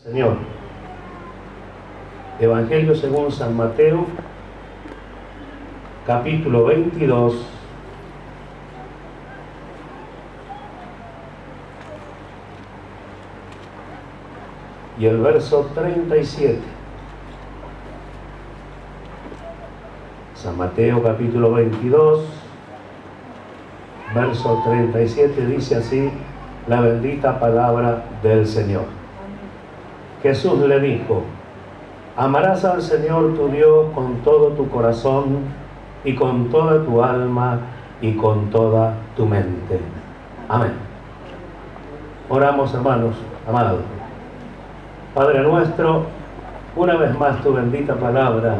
Señor. Evangelio según San Mateo, capítulo 22, y el verso 37. San Mateo, capítulo 22, verso 37, dice así la bendita palabra del Señor. Jesús le dijo: amarás al Señor tu Dios con todo tu corazón y con toda tu alma y con toda tu mente. Amén. Oramos, hermanos amados. Padre nuestro, una vez más tu bendita palabra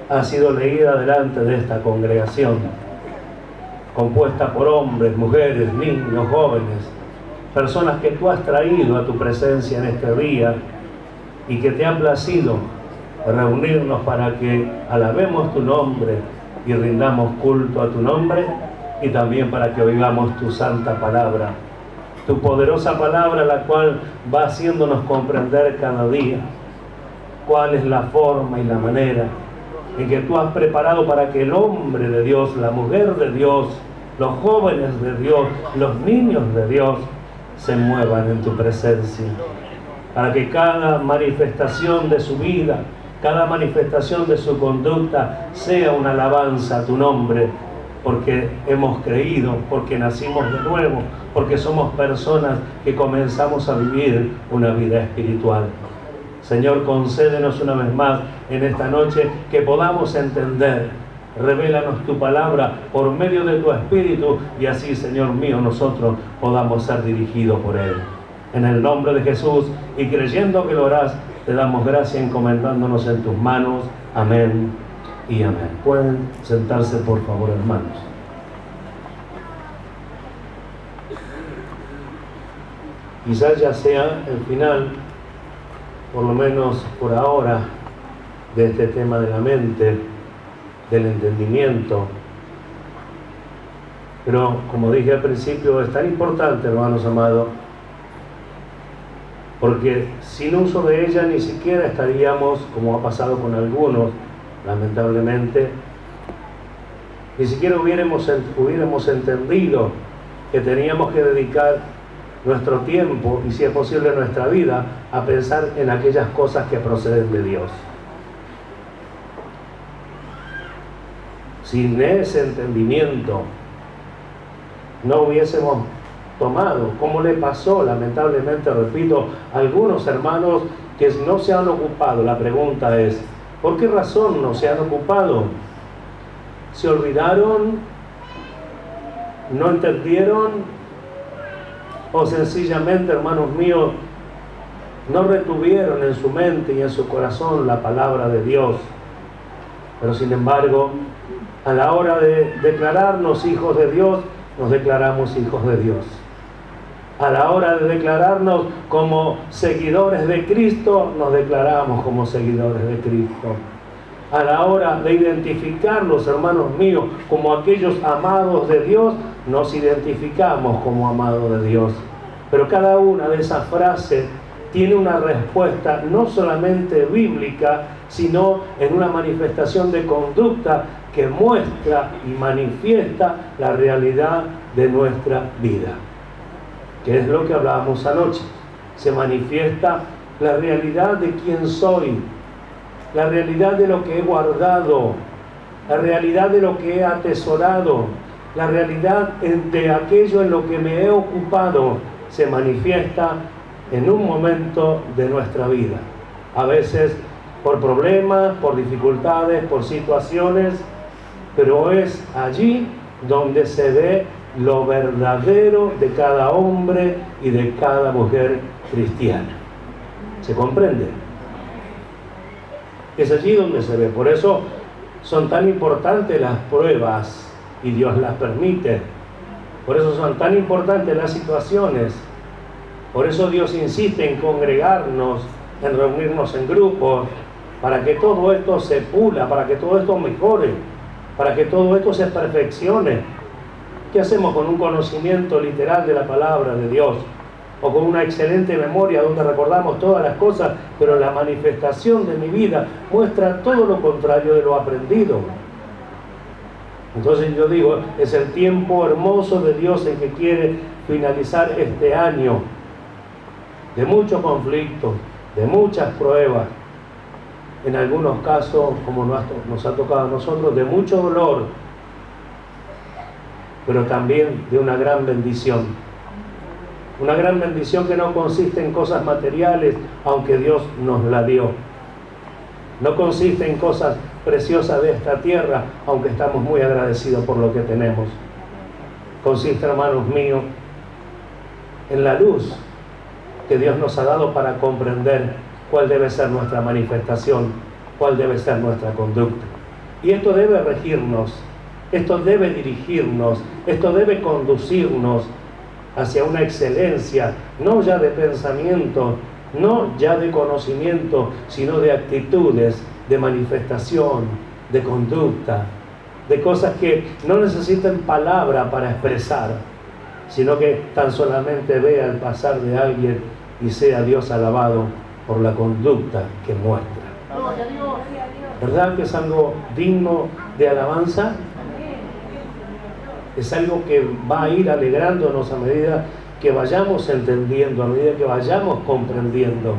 ha sido leída delante de esta congregación, compuesta por hombres, mujeres, niños, jóvenes, personas que tú has traído a tu presencia en este día y que te ha placido reunirnos para que alabemos tu nombre y rindamos culto a tu nombre, y también para que oigamos tu santa palabra, tu poderosa palabra, la cual va haciéndonos comprender cada día cuál es la forma y la manera en que tú has preparado para que el hombre de Dios, la mujer de Dios, los jóvenes de Dios, los niños de Dios se muevan en tu presencia, para que cada manifestación de su vida, cada manifestación de su conducta sea una alabanza a tu nombre, porque hemos creído, porque nacimos de nuevo, porque somos personas que comenzamos a vivir una vida espiritual. Señor, concédenos una vez más en esta noche que podamos entender. Revélanos tu palabra por medio de tu Espíritu, y así, Señor mío, nosotros podamos ser dirigidos por Él. En el nombre de Jesús, y creyendo que lo harás, te damos gracias encomendándonos en tus manos. Amén y amén. Pueden sentarse, por favor, hermanos. Quizás ya sea el final, por lo menos por ahora, de este tema de la mente, del entendimiento. Pero, como dije al principio, es tan importante, hermanos amados, porque sin uso de ella ni siquiera estaríamos, como ha pasado con algunos, lamentablemente, ni siquiera hubiéramos entendido que teníamos que dedicar nuestro tiempo, y si es posible nuestra vida, a pensar en aquellas cosas que proceden de Dios. Sin ese entendimiento no hubiésemos tomado, como le pasó lamentablemente, repito, a algunos hermanos que no se han ocupado. La pregunta es: ¿por qué razón no se han ocupado? ¿Se olvidaron? ¿No entendieron? ¿O sencillamente, hermanos míos, no retuvieron en su mente y en su corazón la palabra de Dios? Pero sin embargo, a la hora de declararnos hijos de Dios, nos declaramos hijos de Dios. A la hora de declararnos como seguidores de Cristo, nos declaramos como seguidores de Cristo. A la hora de identificarnos, hermanos míos, como aquellos amados de Dios, nos identificamos como amados de Dios. Pero cada una de esas frases tiene una respuesta no solamente bíblica, sino en una manifestación de conducta que muestra y manifiesta la realidad de nuestra vida. ¿Qué es lo que hablábamos anoche? Se manifiesta la realidad de quién soy, la realidad de lo que he guardado, la realidad de lo que he atesorado, la realidad de aquello en lo que me he ocupado. Se manifiesta en un momento de nuestra vida, a veces por problemas, por dificultades, por situaciones, pero es allí donde se ve lo verdadero de cada hombre y de cada mujer cristiana. ¿Se comprende? Es allí donde se ve. Por eso son tan importantes las pruebas, y Dios las permite. Por eso son tan importantes las situaciones. Por eso Dios insiste en congregarnos, en reunirnos en grupos, para que todo esto se pula, para que todo esto mejore, para que todo esto se perfeccione. ¿Qué hacemos con un conocimiento literal de la palabra de Dios? o con una excelente memoria donde recordamos todas las cosas, pero la manifestación de mi vida muestra todo lo contrario de lo aprendido. Entonces yo digo, es el tiempo hermoso de Dios en que quiere finalizar este año de muchos conflictos, de muchas pruebas, en algunos casos, como nos ha tocado a nosotros, de mucho dolor, pero también de una gran bendición. Una gran bendición que no consiste en cosas materiales, aunque Dios nos la dio. No consiste en cosas preciosas de esta tierra, aunque estamos muy agradecidos por lo que tenemos. Consiste, hermanos míos, en la luz que Dios nos ha dado para comprender cuál debe ser nuestra manifestación, cuál debe ser nuestra conducta. Y esto debe regirnos, esto debe dirigirnos, esto debe conducirnos hacia una excelencia, no ya de pensamiento, no ya de conocimiento, sino de actitudes, de manifestación, de conducta, de cosas que no necesitan palabra para expresar, sino que tan solamente vea el pasar de alguien y sea Dios alabado por la conducta que muestra. ¿Verdad que es algo digno de alabanza? Es algo que va a ir alegrándonos a medida que vayamos entendiendo, a medida que vayamos comprendiendo.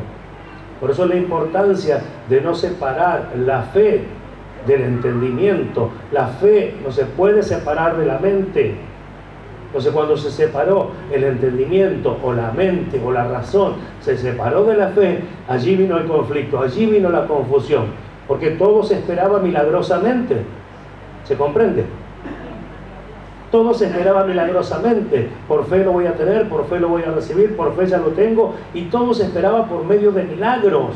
Por eso la importancia de no separar la fe del entendimiento. La fe no se puede separar de la mente. Entonces, cuando se separó el entendimiento o la mente o la razón, se separó de la fe, allí vino el conflicto, allí vino la confusión, porque todo se esperaba milagrosamente. ¿Se comprende? Todo se esperaba milagrosamente. Por fe lo voy a tener, por fe lo voy a recibir, por fe ya lo tengo, y todo se esperaba por medio de milagros.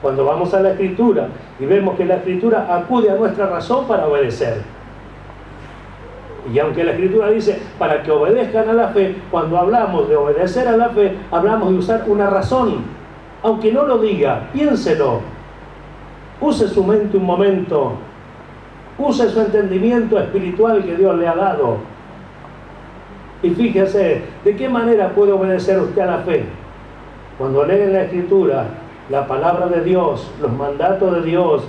Cuando vamos a la Escritura y vemos que la Escritura acude a nuestra razón para obedecer. Y aunque la Escritura dice para que obedezcan a la fe, cuando hablamos de obedecer a la fe, hablamos de usar una razón. Aunque no lo diga, piénselo. Use su mente un momento. Use su entendimiento espiritual que Dios le ha dado. Y fíjese, ¿de qué manera puede obedecer usted a la fe? Cuando lee en la Escritura la palabra de Dios, los mandatos de Dios,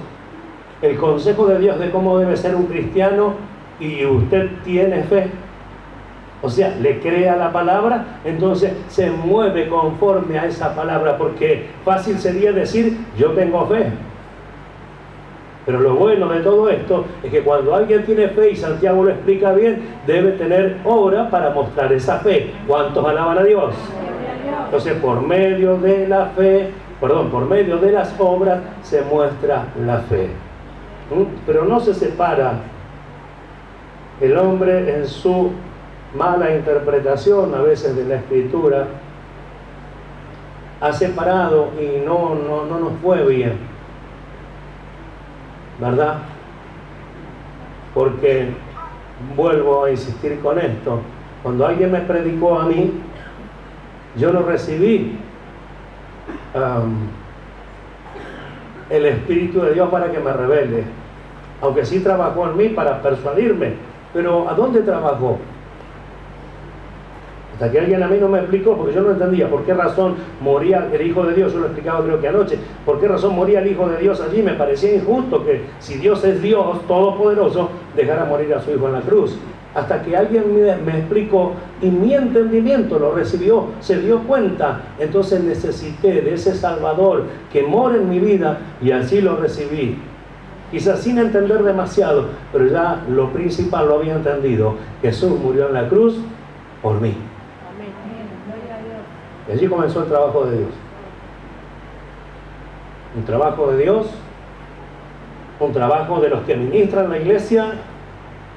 el consejo de Dios de cómo debe ser un cristiano, y usted tiene fe, o sea, le cree a la palabra, entonces se mueve conforme a esa palabra, porque fácil sería decir, yo tengo fe. Pero lo bueno de todo esto es que cuando alguien tiene fe, y Santiago lo explica bien, debe tener obra para mostrar esa fe. ¿Cuántos alaban a Dios? Entonces, por medio de la fe, por medio de las obras se muestra la fe. Pero no se separa el hombre en su mala interpretación a veces de la Escritura. Ha separado y no nos fue bien, ¿verdad? Porque vuelvo a insistir con esto. Cuando alguien me predicó a mí, yo no recibí el Espíritu de Dios para que me revele, aunque sí trabajó en mí para persuadirme. Pero ¿a dónde trabajó? Hasta que alguien a mí no me explicó, porque yo no entendía por qué razón moría el Hijo de Dios. Yo lo explicaba creo que anoche. ¿Por qué razón moría el Hijo de Dios allí? Me parecía injusto que si Dios es Dios Todopoderoso, dejara morir a su Hijo en la cruz. Hasta que alguien me explicó y mi entendimiento lo recibió, se dio cuenta. Entonces necesité de ese Salvador que mora en mi vida, y así lo recibí. Quizás sin entender demasiado, pero ya lo principal lo había entendido. Jesús murió en la cruz por mí. Y allí comenzó el trabajo de Dios. Un trabajo de Dios, un trabajo de los que ministran la iglesia,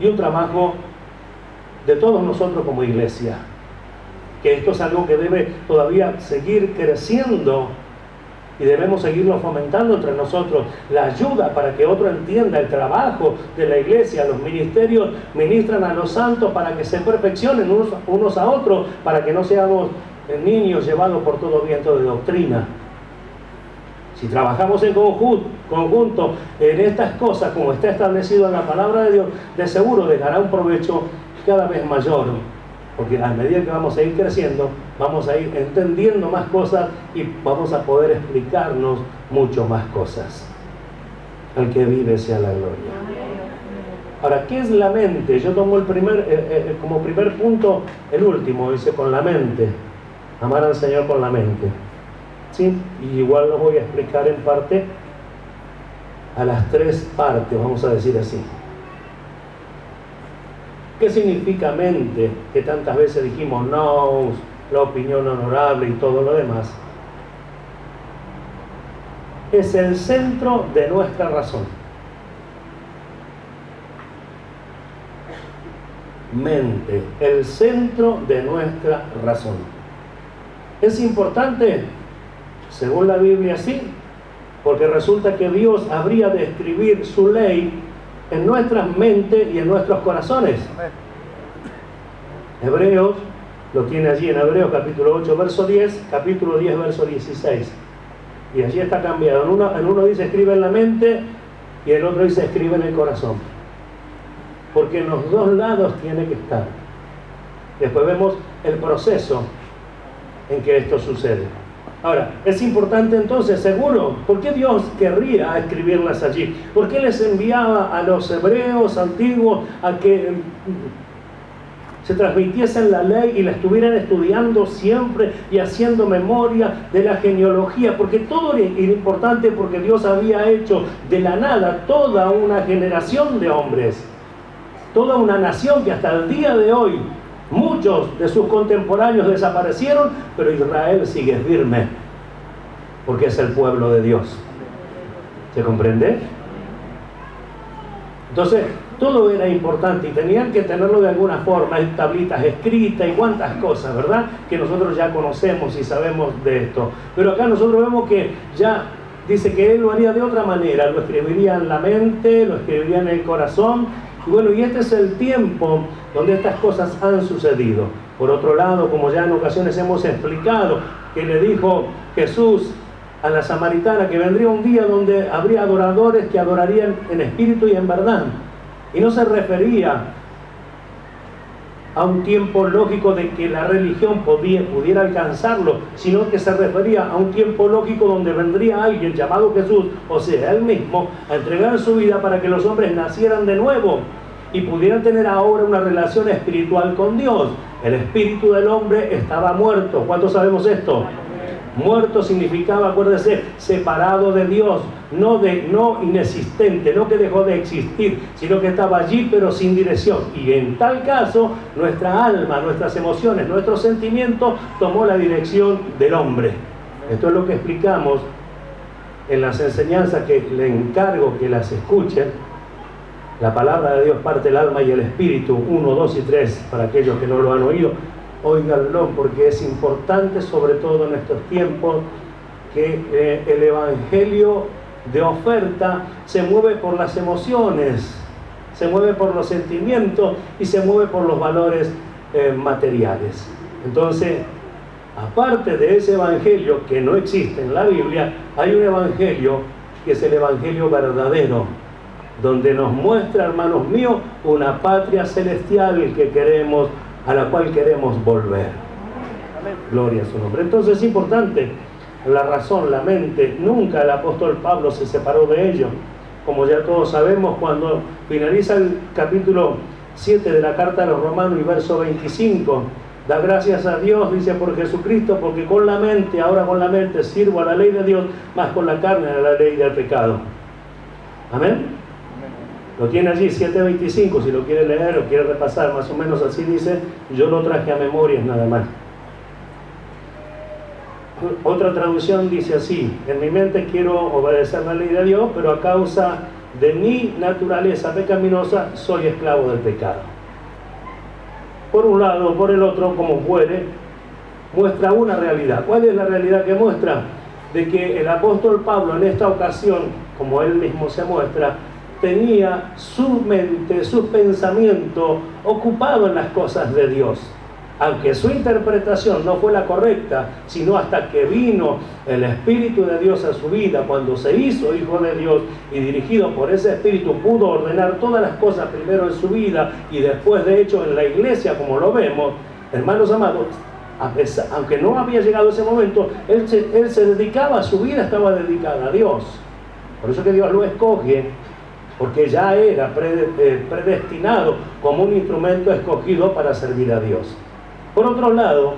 y un trabajo de todos nosotros como iglesia. Que esto es algo que debe todavía seguir creciendo, y debemos seguirlo fomentando entre nosotros. La ayuda para que otro entienda el trabajo de la iglesia. Los ministerios ministran a los santos para que se perfeccionen unos a otros, para que no seamos niños llevados por todo viento de doctrina. Si trabajamos en conjunto en estas cosas, como está establecido en la palabra de Dios, de seguro dejará un provecho cada vez mayor Porque a medida que vamos a ir creciendo, vamos a ir entendiendo más cosas y vamos a poder explicarnos mucho más cosas. Al que vive sea la gloria. Ahora, ¿qué es la mente? Yo tomo como primer punto el último, dice con la mente. Amar al Señor con la mente. ¿Sí? Y igual lo voy a explicar en parte a las tres partes, vamos a decir así. ¿Qué significa mente? Que tantas veces dijimos no, la opinión honorable y todo lo demás. Es el centro de nuestra razón. Mente, el centro de nuestra razón. ¿Es importante? Según la Biblia sí, porque resulta que Dios habría de escribir su ley en nuestras mentes y en nuestros corazones. Hebreos, lo tiene allí en Hebreos capítulo 8, verso 10, capítulo 10, verso 16. Y allí está cambiado. En uno dice escribe en la mente y el otro dice escribe en el corazón. Porque en los dos lados tiene que estar. Después vemos el proceso en que esto sucede. Ahora, es importante entonces, seguro, ¿por qué Dios querría escribirlas allí? ¿Por qué les enviaba a los hebreos antiguos a que se transmitiesen la ley y la estuvieran estudiando siempre y haciendo memoria de la genealogía? Porque todo era importante, porque Dios había hecho de la nada toda una generación de hombres, toda una nación que hasta el día de hoy muchos de sus contemporáneos desaparecieron, pero Israel sigue firme, porque es el pueblo de Dios. ¿Se comprende? Entonces, todo era importante y tenían que tenerlo de alguna forma, en tablitas escritas y cuantas cosas, ¿verdad? Que nosotros ya conocemos y sabemos de esto. Pero acá nosotros vemos que ya dice que Él lo haría de otra manera, lo escribiría en la mente, lo escribiría en el corazón. Y bueno, y este es el tiempo donde estas cosas han sucedido. Por otro lado, como ya en ocasiones hemos explicado, que le dijo Jesús a la samaritana que vendría un día donde habría adoradores que adorarían en espíritu y en verdad. Y no se refería a un tiempo lógico de que la religión pudiera alcanzarlo, sino que se refería a un tiempo lógico donde vendría alguien llamado Jesús, o sea, Él mismo, a entregar su vida para que los hombres nacieran de nuevo y pudieran tener ahora una relación espiritual con Dios. El espíritu del hombre estaba muerto. ¿Cuántos sabemos esto? Muerto significaba, acuérdese, separado de Dios, no inexistente, no que dejó de existir, sino que estaba allí pero sin dirección. Y en tal caso, nuestra alma, nuestras emociones, nuestros sentimientos tomó la dirección del hombre. Esto es lo que explicamos en las enseñanzas que le encargo que las escuchen. La palabra de Dios parte el alma y el espíritu, 1, 2 y 3, para aquellos que no lo han oído. Óiganlo, porque es importante, sobre todo en estos tiempos, que el evangelio de oferta se mueve por las emociones, se mueve por los sentimientos y se mueve por los valores materiales. Entonces, aparte de ese evangelio que no existe en la Biblia, hay un evangelio que es el evangelio verdadero, donde nos muestra, hermanos míos, una patria celestial que queremos, a la cual queremos volver. Gloria a su nombre. Entonces es importante la razón, la mente. Nunca el apóstol Pablo se separó de ello. Como ya todos sabemos, cuando finaliza el capítulo 7 de la carta a los Romanos y verso 25, da gracias a Dios, dice, por Jesucristo, porque con la mente, ahora con la mente sirvo a la ley de Dios, más con la carne a la ley del pecado. Amén. Lo tiene allí, 7:25, si lo quiere leer o quiere repasar, más o menos así dice. Yo lo traje a memorias nada más. Otra traducción dice así: en mi mente quiero obedecer la ley de Dios, pero a causa de mi naturaleza pecaminosa soy esclavo del pecado. Por un lado o por el otro, como fuere, muestra una realidad. ¿Cuál es la realidad que muestra? De que el apóstol Pablo en esta ocasión, como él mismo se muestra, tenía su mente, su pensamiento ocupado en las cosas de Dios. Aunque su interpretación no fue la correcta, sino hasta que vino el Espíritu de Dios a su vida, cuando se hizo hijo de Dios y dirigido por ese Espíritu pudo ordenar todas las cosas primero en su vida y después de hecho en la iglesia, como lo vemos, hermanos amados, aunque no había llegado ese momento, él se dedicaba, su vida estaba dedicada a Dios. Por eso que Dios lo escoge, porque ya era predestinado como un instrumento escogido para servir a Dios. Por otro lado,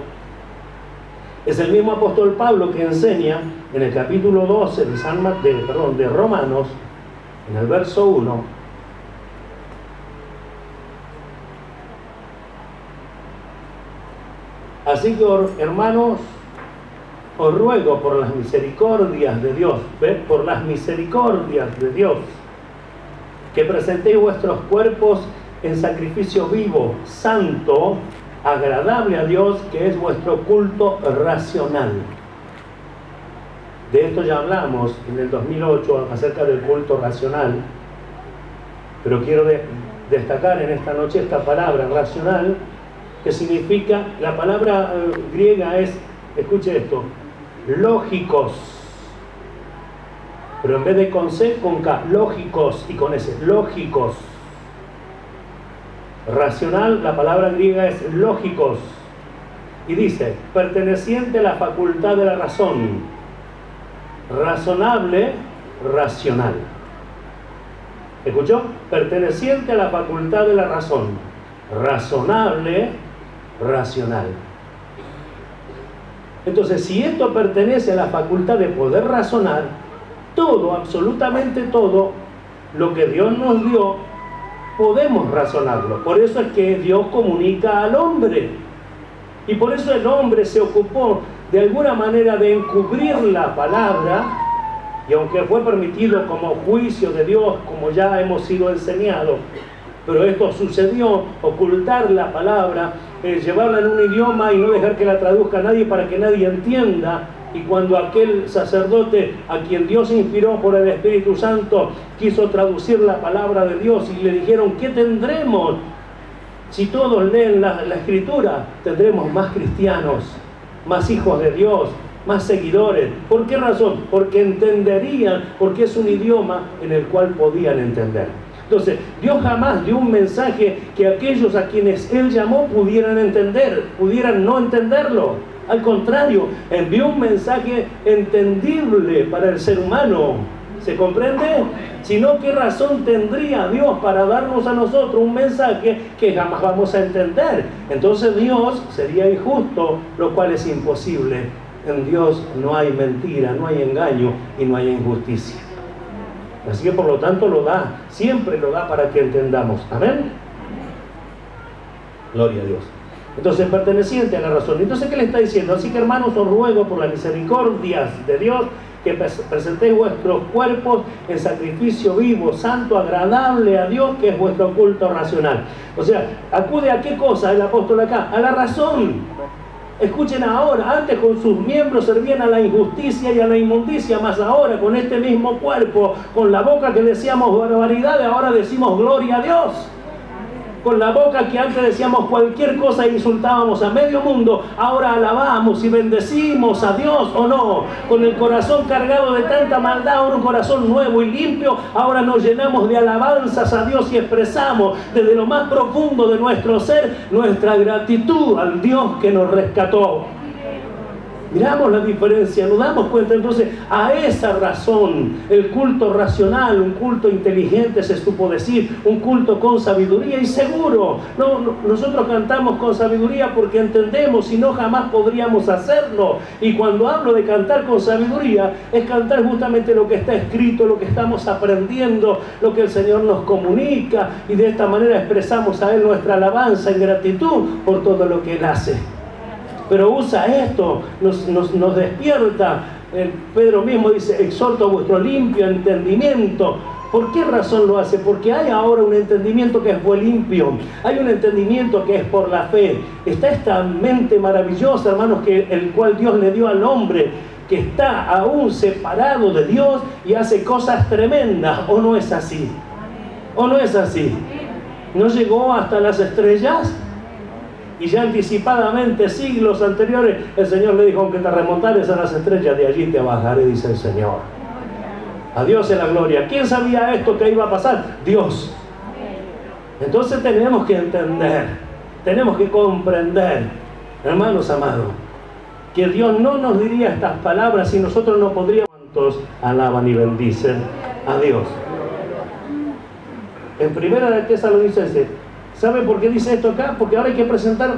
es el mismo apóstol Pablo que enseña en el capítulo 12 de Romanos, en el verso 1, así que, hermanos, os ruego por las misericordias de Dios, por las misericordias de Dios, que presentéis vuestros cuerpos en sacrificio vivo, santo, agradable a Dios, que es vuestro culto racional. De esto ya hablamos en el 2008 acerca del culto racional, pero quiero destacar en esta noche esta palabra racional, que significa, la palabra griega es, escuche esto, lógicos, pero en vez de con C, con K, lógicos, y con S, lógicos. Racional, la palabra griega es lógicos, y dice, perteneciente a la facultad de la razón, razonable, racional. ¿Escuchó? Perteneciente a la facultad de la razón, razonable, racional. Entonces, si esto pertenece a la facultad de poder razonar, todo, absolutamente todo lo que Dios nos dio, podemos razonarlo. Por eso es que Dios comunica al hombre, y por eso el hombre se ocupó de alguna manera de encubrir la palabra, y aunque fue permitido como juicio de Dios, como ya hemos sido enseñados, pero esto sucedió, ocultar la palabra, llevarla en un idioma y no dejar que la traduzca nadie para que nadie entienda. Y cuando aquel sacerdote a quien Dios inspiró por el Espíritu Santo quiso traducir la palabra de Dios y le dijeron, ¿qué tendremos? Si todos leen la Escritura, tendremos más cristianos, más hijos de Dios, más seguidores. ¿Por qué razón? Porque entenderían, porque es un idioma en el cual podían entender. Entonces, Dios jamás dio un mensaje que aquellos a quienes Él llamó pudieran entender, pudieran no entenderlo. Al contrario, envió un mensaje entendible para el ser humano. ¿Se comprende? Si no, ¿qué razón tendría Dios para darnos a nosotros un mensaje que jamás vamos a entender? Entonces Dios sería injusto, lo cual es imposible. En Dios no hay mentira, no hay engaño y no hay injusticia. Así que por lo tanto lo da, siempre lo da para que entendamos. ¿Amén? Gloria a Dios. Entonces, perteneciente a la razón. Entonces, ¿qué le está diciendo? Así que, hermanos, os ruego por las misericordias de Dios que presentéis vuestros cuerpos en sacrificio vivo, santo, agradable a Dios, que es vuestro culto racional. O sea, ¿acude a qué cosa el apóstol acá? A la razón. Escuchen ahora, antes con sus miembros servían a la injusticia y a la inmundicia, más ahora con este mismo cuerpo, con la boca que decíamos barbaridades, ahora decimos gloria a Dios. Con la boca que antes decíamos cualquier cosa e insultábamos a medio mundo, ahora alabamos y bendecimos a Dios, ¿o no? Con el corazón cargado de tanta maldad, ahora un corazón nuevo y limpio, ahora nos llenamos de alabanzas a Dios y expresamos desde lo más profundo de nuestro ser nuestra gratitud al Dios que nos rescató. Miramos la diferencia, nos damos cuenta. Entonces, a esa razón, el culto racional, un culto inteligente, se supo decir, un culto con sabiduría y seguro. Nosotros cantamos con sabiduría porque entendemos, si no jamás podríamos hacerlo. Y cuando hablo de cantar con sabiduría, es cantar justamente lo que está escrito, lo que estamos aprendiendo, lo que el Señor nos comunica, y de esta manera expresamos a Él nuestra alabanza en gratitud por todo lo que Él hace. Pero usa esto, nos despierta. Pedro mismo dice, exhorto a vuestro limpio entendimiento. ¿Por qué razón lo hace? Porque hay ahora un entendimiento que fue limpio. Hay un entendimiento que es por la fe. Está esta mente maravillosa, hermanos, el cual Dios le dio al hombre, que está aún separado de Dios y hace cosas tremendas. ¿O no es así? ¿O no es así? ¿No llegó hasta las estrellas? Y ya anticipadamente, siglos anteriores, el Señor le dijo, aunque te remontares a las estrellas, de allí te bajaré, dice el Señor. A Dios en la gloria. ¿Quién sabía esto que iba a pasar? Dios. Entonces tenemos que entender tenemos que comprender, hermanos amados, que Dios no nos diría estas palabras si nosotros no podríamos. ¿Cuántos alaban y bendicen a Dios? En Primera de Tesalonicenses, ¿saben por qué dice esto acá? Porque ahora hay que presentar,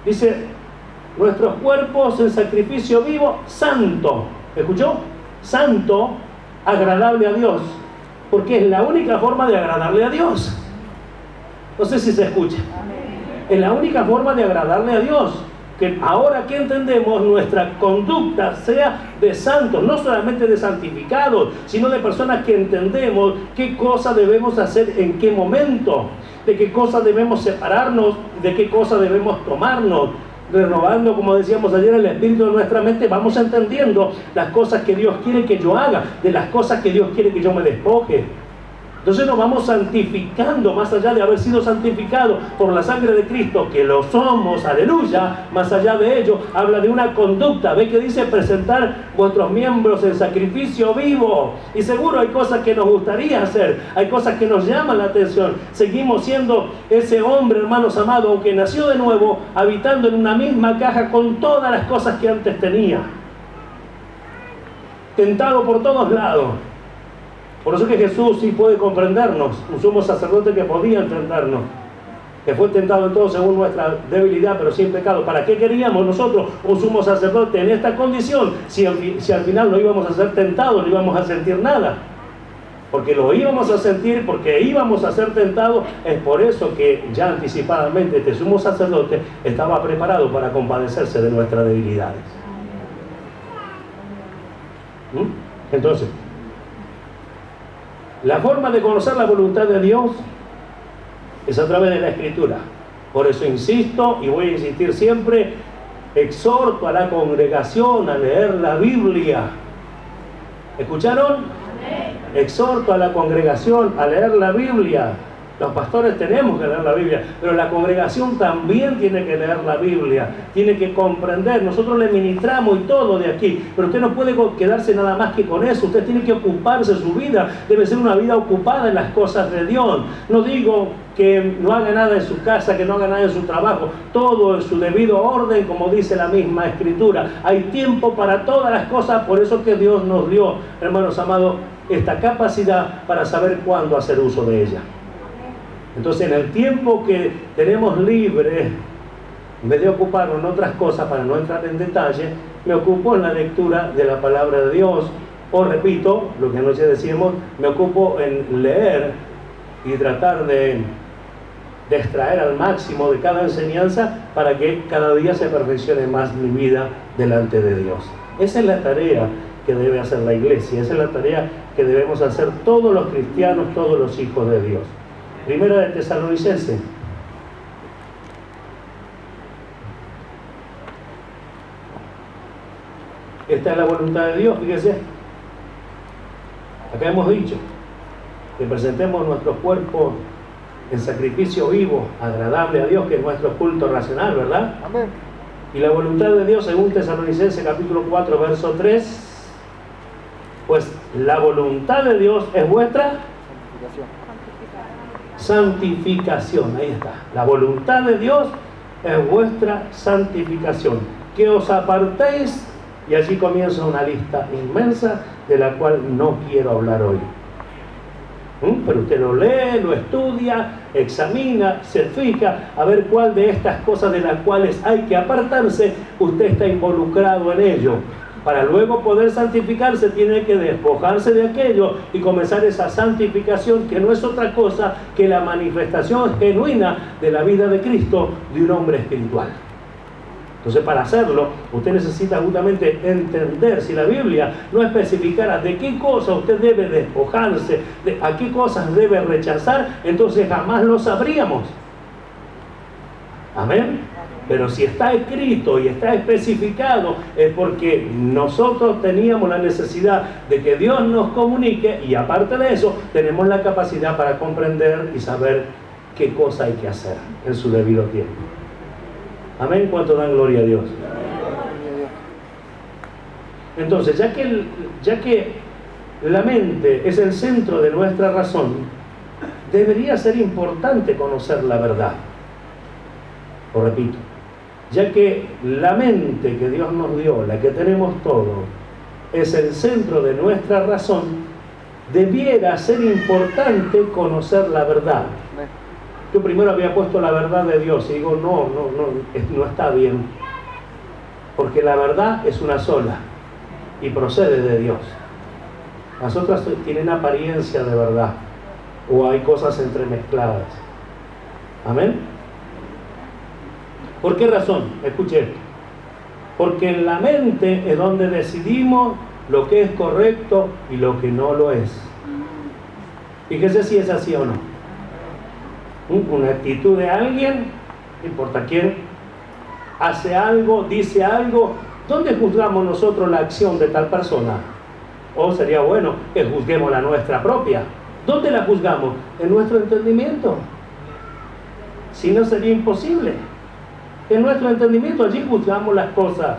dice, nuestros cuerpos en sacrificio vivo, santo. ¿Escuchó? Santo, agradable a Dios. Porque es la única forma de agradarle a Dios. No sé si se escucha. Es la única forma de agradarle a Dios. Que ahora que entendemos, nuestra conducta sea de santos, no solamente de santificados, sino de personas que entendemos qué cosa debemos hacer en qué momento, de qué cosa debemos separarnos, de qué cosa debemos tomarnos. Renovando, como decíamos ayer, el espíritu de nuestra mente, vamos entendiendo las cosas que Dios quiere que yo haga, de las cosas que Dios quiere que yo me despoje. Entonces nos vamos santificando, más allá de haber sido santificados por la sangre de Cristo, que lo somos, aleluya. Más allá de ello, habla de una conducta. ¿Ve que dice presentar vuestros miembros en sacrificio vivo? Y seguro hay cosas que nos gustaría hacer, hay cosas que nos llaman la atención. Seguimos siendo ese hombre, hermanos amados, aunque nació de nuevo, habitando en una misma caja con todas las cosas que antes tenía. Tentado por todos lados. Por eso que Jesús sí puede comprendernos, un sumo sacerdote que podía entendernos, que fue tentado en todo según nuestra debilidad, pero sin pecado. ¿Para qué queríamos nosotros un sumo sacerdote en esta condición si al final no íbamos a ser tentados, no íbamos a sentir nada? Porque lo íbamos a sentir, porque íbamos a ser tentados. Es por eso que ya anticipadamente este sumo sacerdote estaba preparado para compadecerse de nuestras debilidades. Entonces, la forma de conocer la voluntad de Dios es a través de la Escritura. Por eso insisto, y voy a insistir siempre, exhorto a la congregación a leer la Biblia. ¿Escucharon? Exhorto a la congregación a leer la Biblia. Los pastores tenemos que leer la Biblia, pero la congregación también tiene que leer la Biblia, tiene que comprender. Nosotros le ministramos y todo de aquí, pero usted no puede quedarse nada más que con eso. Usted tiene que ocuparse, su vida debe ser una vida ocupada en las cosas de Dios. No digo que no haga nada en su casa, que no haga nada en su trabajo, todo en su debido orden, como dice la misma Escritura. Hay tiempo para todas las cosas, por eso que Dios nos dio, hermanos amados, esta capacidad para saber cuándo hacer uso de ella. Entonces, en el tiempo que tenemos libre, en vez de ocuparnos en otras cosas, para no entrar en detalle, me ocupo en la lectura de la palabra de Dios. O repito, lo que anoche decíamos, me ocupo en leer y tratar de extraer al máximo de cada enseñanza para que cada día se perfeccione más mi vida delante de Dios. Esa es la tarea que debe hacer la iglesia, esa es la tarea que debemos hacer todos los cristianos, todos los hijos de Dios. Primera de Tesalonicenses. Esta es la voluntad de Dios, fíjese. Acá hemos dicho que presentemos nuestros cuerpos en sacrificio vivo, agradable a Dios, que es nuestro culto racional, ¿verdad? Amén. Y la voluntad de Dios, según Tesalonicenses capítulo 4, verso 3, pues la voluntad de Dios es vuestra santificación. Ahí está. La voluntad de Dios es vuestra santificación. Que os apartéis, y allí comienza una lista inmensa de la cual no quiero hablar hoy. Pero usted lo lee, lo estudia, examina, se fija a ver cuál de estas cosas de las cuales hay que apartarse, usted está involucrado en ello. Para luego poder santificarse tiene que despojarse de aquello y comenzar esa santificación, que no es otra cosa que la manifestación genuina de la vida de Cristo de un hombre espiritual. Entonces, para hacerlo, usted necesita justamente entender. Si la Biblia no especificara de qué cosa usted debe despojarse, a qué cosas debe rechazar, entonces jamás lo sabríamos. Amén. Pero si está escrito y está especificado, es porque nosotros teníamos la necesidad de que Dios nos comunique, y aparte de eso, tenemos la capacidad para comprender y saber qué cosa hay que hacer en su debido tiempo. Amén. ¿Cuánto dan gloria a Dios? Entonces, ya que la mente es el centro de nuestra razón, debería ser importante conocer la verdad. Lo repito, ya que la mente que Dios nos dio, la que tenemos todo, es el centro de nuestra razón, debiera ser importante conocer la verdad. Yo primero había puesto la verdad de Dios y digo, no está bien, porque la verdad es una sola y procede de Dios. Las otras tienen apariencia de verdad o hay cosas entremezcladas. Amén. ¿Por qué razón? Escuche esto. Porque en la mente es donde decidimos lo que es correcto y lo que no lo es. Fíjese si es así o no. Una actitud de alguien, no importa quién, hace algo, dice algo. ¿Dónde juzgamos nosotros la acción de tal persona? O sería bueno que juzguemos la nuestra propia. ¿Dónde la juzgamos? En nuestro entendimiento. Si no, sería imposible. En nuestro entendimiento, allí juzgamos las cosas.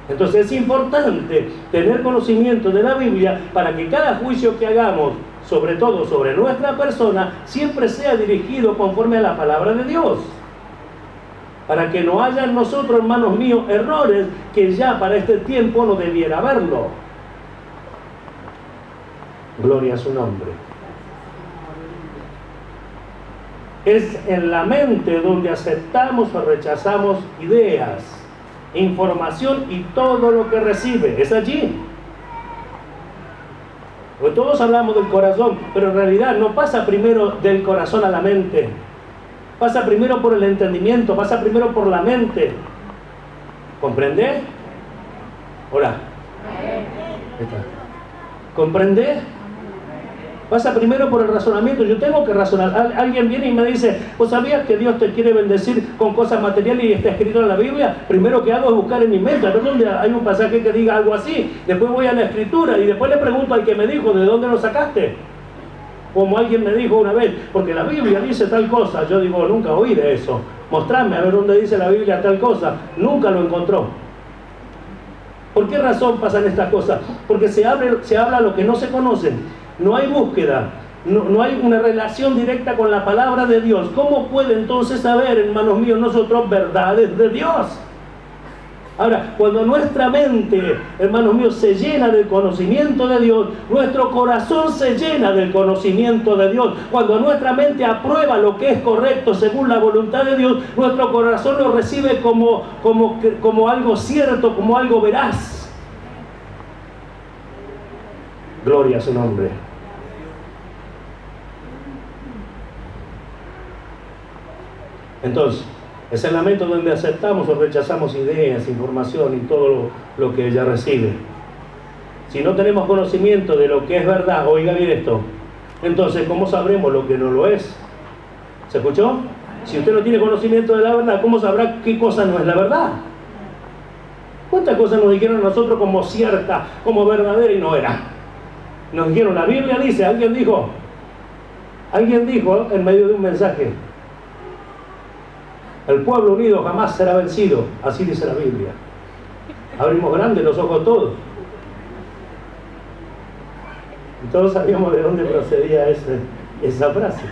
Entonces es importante tener conocimiento de la Biblia para que cada juicio que hagamos, sobre todo sobre nuestra persona, siempre sea dirigido conforme a la palabra de Dios. Para que no haya en nosotros, hermanos míos, errores que ya para este tiempo no debiera haberlo. Gloria a su nombre. Es en la mente donde aceptamos o rechazamos ideas, información y todo lo que recibe. Es allí. Porque todos hablamos del corazón, pero en realidad no pasa primero del corazón a la mente. Pasa primero por el entendimiento, pasa primero por la mente. ¿Comprende? Hola. ¿Comprende? Pasa primero por el razonamiento. Yo tengo que razonar. Alguien viene y me dice, ¿vos sabías que Dios te quiere bendecir con cosas materiales y está escrito en la Biblia? Primero que hago es buscar en mi mente, a ver dónde hay un pasaje que diga algo así. Después voy a la escritura y después le pregunto al que me dijo, ¿de dónde lo sacaste? Como alguien me dijo una vez, porque la Biblia dice tal cosa. Yo digo, nunca oí de eso. Mostrame a ver dónde dice la Biblia tal cosa. Nunca lo encontró. ¿Por qué razón pasan estas cosas? Porque se habla lo que no se conocen. No hay búsqueda, no hay una relación directa con la palabra de Dios. ¿Cómo puede entonces saber, hermanos míos, nosotros verdades de Dios? Ahora, cuando nuestra mente, hermanos míos, se llena del conocimiento de Dios, nuestro corazón se llena del conocimiento de Dios. Cuando nuestra mente aprueba lo que es correcto según la voluntad de Dios, nuestro corazón lo recibe como algo cierto, como algo veraz. Gloria a su nombre. Entonces, es el lamento donde aceptamos o rechazamos ideas, información y todo lo que ella recibe. Si no tenemos conocimiento de lo que es verdad, oiga bien esto, entonces ¿cómo sabremos lo que no lo es? ¿Se escuchó? Si usted no tiene conocimiento de la verdad, ¿cómo sabrá qué cosa no es la verdad? ¿Cuántas cosas nos dijeron a nosotros como cierta, como verdadera y no era? Nos dijeron, la Biblia dice, alguien dijo en medio de un mensaje, el pueblo unido jamás será vencido, así dice la Biblia. Abrimos grandes los ojos todos. Y todos sabíamos de dónde procedía esa frase.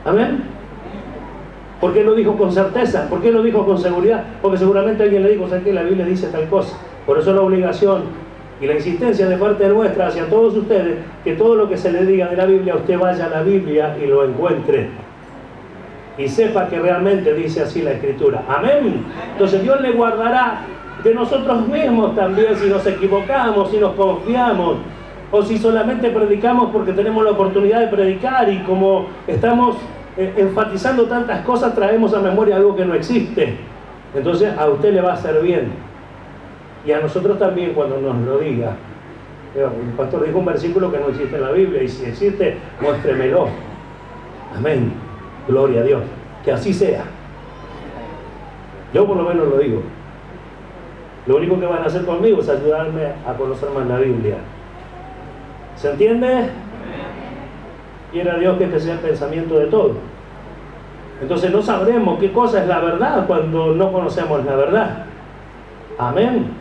Amén. ¿Por qué lo dijo con certeza? ¿Por qué lo dijo con seguridad? Porque seguramente alguien le dijo, ¿sabes qué? La Biblia dice tal cosa. Por eso la obligación y la insistencia de parte nuestra hacia todos ustedes, que todo lo que se le diga de la Biblia, usted vaya a la Biblia y lo encuentre. Y sepa que realmente dice así la Escritura. Amén. Entonces Dios le guardará de nosotros mismos también si nos equivocamos, si nos confiamos, o si solamente predicamos porque tenemos la oportunidad de predicar y como estamos enfatizando tantas cosas, traemos a memoria algo que no existe. Entonces a usted le va a hacer bien. Y a nosotros también cuando nos lo diga. El pastor dijo un versículo que no existe en la Biblia, y si existe, muéstremelo. Amén. Gloria a Dios. Que así sea. Yo por lo menos lo digo. Lo único que van a hacer conmigo es ayudarme a conocer más la Biblia. ¿Se entiende? Quiera Dios que este sea el pensamiento de todos. Entonces no sabremos qué cosa es la verdad cuando no conocemos la verdad. Amén.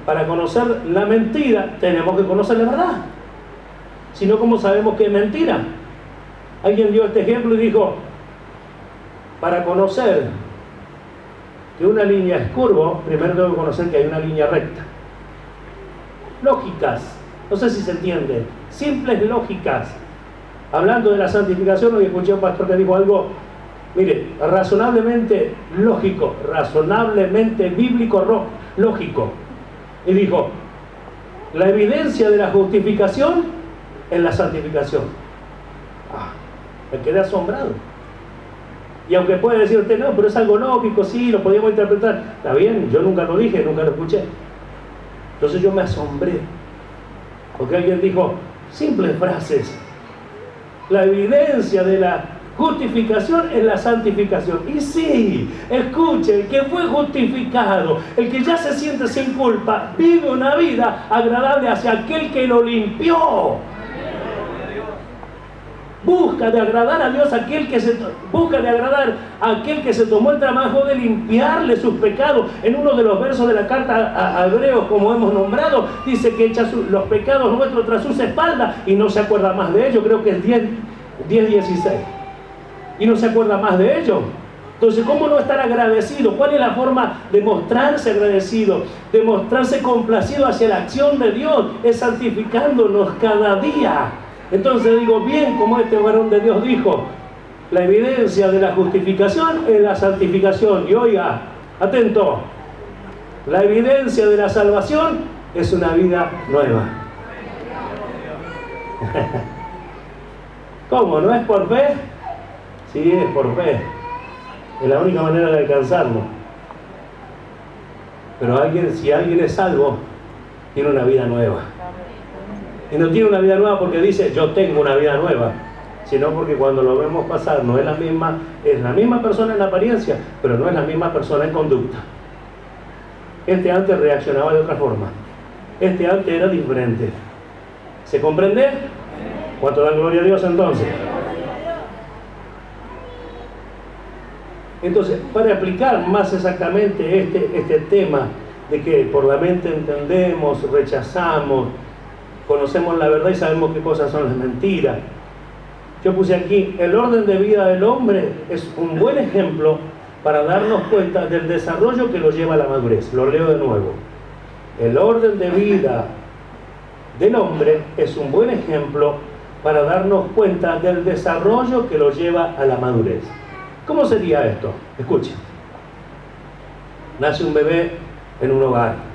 Para conocer la mentira tenemos que conocer la verdad. Si no, ¿cómo sabemos que es mentira? Alguien dio este ejemplo y dijo, para conocer que una línea es curva, primero tengo que conocer que hay una línea recta. Lógicas, no sé si se entiende, simples lógicas. Hablando de la santificación, hoy escuché a un pastor que dijo algo, mire, razonablemente lógico, razonablemente bíblico, lógico. Y dijo, la evidencia de la justificación es la santificación. Me quedé asombrado. Y aunque puede decir usted, no, pero es algo lógico, sí, lo podíamos interpretar. Está bien, yo nunca lo dije, nunca lo escuché. Entonces yo me asombré. Porque alguien dijo, simples frases. La evidencia de la justificación es la santificación. Y sí, escuche, el que fue justificado, el que ya se siente sin culpa, vive una vida agradable hacia aquel que lo limpió. Busca de agradar a Dios busca de agradar a aquel que se tomó el trabajo de limpiarle sus pecados. En uno de los versos de la carta a Hebreos, como hemos nombrado, dice que echa los pecados nuestros tras sus espaldas y no se acuerda más de ellos. Creo que es 10:16. Y no se acuerda más de ellos. Entonces, ¿cómo no estar agradecido? ¿Cuál es la forma de mostrarse agradecido? De mostrarse complacido hacia la acción de Dios. Es santificándonos cada día. Entonces digo, bien, como este varón de Dios dijo, la evidencia de la justificación es la santificación. Y oiga, atento, la evidencia de la salvación es una vida nueva. ¿Cómo? ¿No es por fe? Sí, es por fe. Es la única manera de alcanzarlo. Pero si alguien es salvo, tiene una vida nueva. Y no tiene una vida nueva porque dice, yo tengo una vida nueva, sino porque cuando lo vemos pasar, no es la misma persona en apariencia, pero no es la misma persona en conducta. Este antes reaccionaba de otra forma. Este antes era diferente. ¿Se comprende? ¿Cuánto da gloria a Dios entonces? Entonces, para explicar más exactamente este tema de que por la mente entendemos, rechazamos, conocemos la verdad y sabemos qué cosas son las mentiras. Yo puse aquí, el orden de vida del hombre es un buen ejemplo para darnos cuenta del desarrollo que lo lleva a la madurez. Lo leo de nuevo. El orden de vida del hombre es un buen ejemplo para darnos cuenta del desarrollo que lo lleva a la madurez. ¿Cómo sería esto? Escuchen. Nace un bebé en un hogar.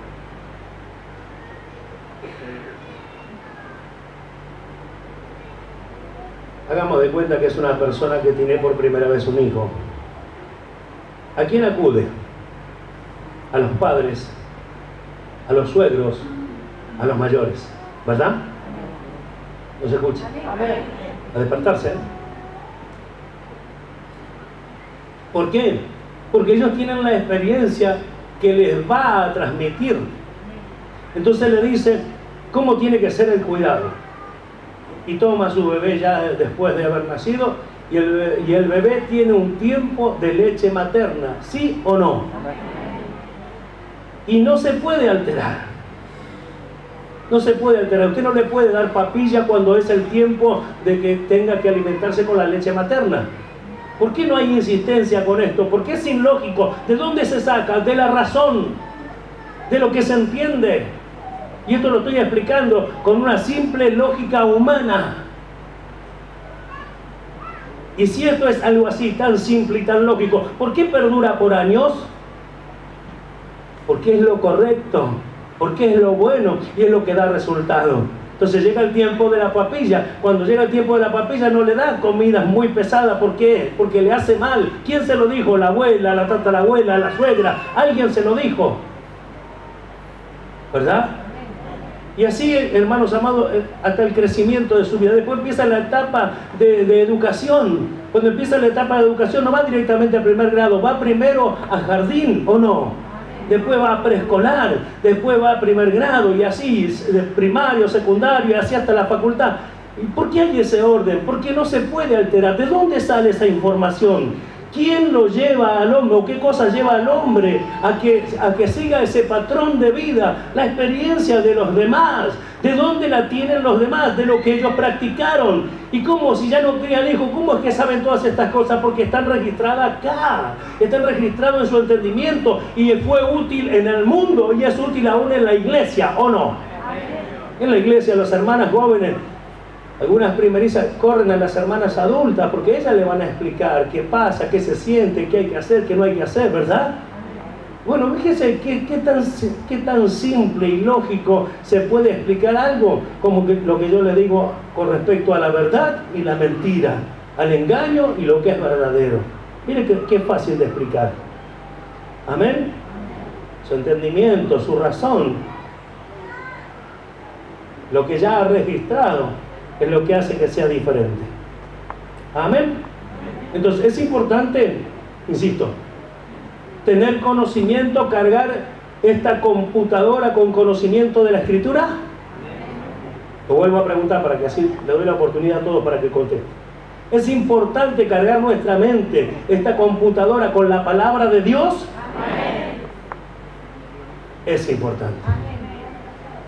Hagamos de cuenta que es una persona que tiene por primera vez un hijo. ¿A quién acude? A los padres, a los suegros, a los mayores, ¿verdad? ¿No se escucha? A despertarse, ¿eh? ¿Por qué? Porque ellos tienen la experiencia que les va a transmitir. Entonces le dice cómo tiene que ser el cuidado. Y toma a su bebé ya después de haber nacido y el bebé tiene un tiempo de leche materna, ¿sí o no? Y no se puede alterar. No se puede alterar. Usted no le puede dar papilla cuando es el tiempo de que tenga que alimentarse con la leche materna. ¿Por qué no hay insistencia con esto? ¿Por qué es ilógico? ¿De dónde se saca? De la razón, de lo que se entiende. Y esto lo estoy explicando con una simple lógica humana. Y si esto es algo así, tan simple y tan lógico, ¿por qué perdura por años? Porque es lo correcto, porque es lo bueno y es lo que da resultado. Entonces llega el tiempo de la papilla. Cuando llega el tiempo de la papilla no le da comidas muy pesadas. ¿Por qué? Porque le hace mal. ¿Quién se lo dijo? La abuela, la tatarabuela, la suegra. Alguien se lo dijo. ¿Verdad? Y así, hermanos amados, hasta el crecimiento de su vida. Después empieza la etapa de educación. Cuando empieza la etapa de educación no va directamente al primer grado, va primero a jardín, ¿o no? Después va a preescolar, después va a primer grado y así, de primario, secundario, y así hasta la facultad. ¿Y por qué hay ese orden? Porque no se puede alterar. ¿De dónde sale esa información? ¿Quién lo lleva al hombre o qué cosa lleva al hombre a que siga ese patrón de vida? La experiencia de los demás. ¿De dónde la tienen los demás? De lo que ellos practicaron. ¿Y cómo? Si ya no tenían hijos, ¿cómo es que saben todas estas cosas? Porque están registradas acá. Están registrados en su entendimiento. Y fue útil en el mundo y es útil aún en la iglesia, ¿o no? En la iglesia, las hermanas jóvenes, algunas primerizas corren a las hermanas adultas porque ellas le van a explicar qué pasa, qué se siente, qué hay que hacer, qué no hay que hacer, ¿verdad? Bueno, fíjese qué tan simple y lógico se puede explicar algo como lo que yo le digo con respecto a la verdad y la mentira, al engaño y lo que es verdadero. Mire qué fácil de explicar. Amén. Su entendimiento, su razón, lo que ya ha registrado, es lo que hace que sea diferente. Amén. Entonces es importante, insisto, tener conocimiento, cargar esta computadora con conocimiento de la Escritura. Lo vuelvo a preguntar para que así le doy la oportunidad a todos para que conteste. Es importante cargar nuestra mente, esta computadora, con la palabra de Dios. Es importante.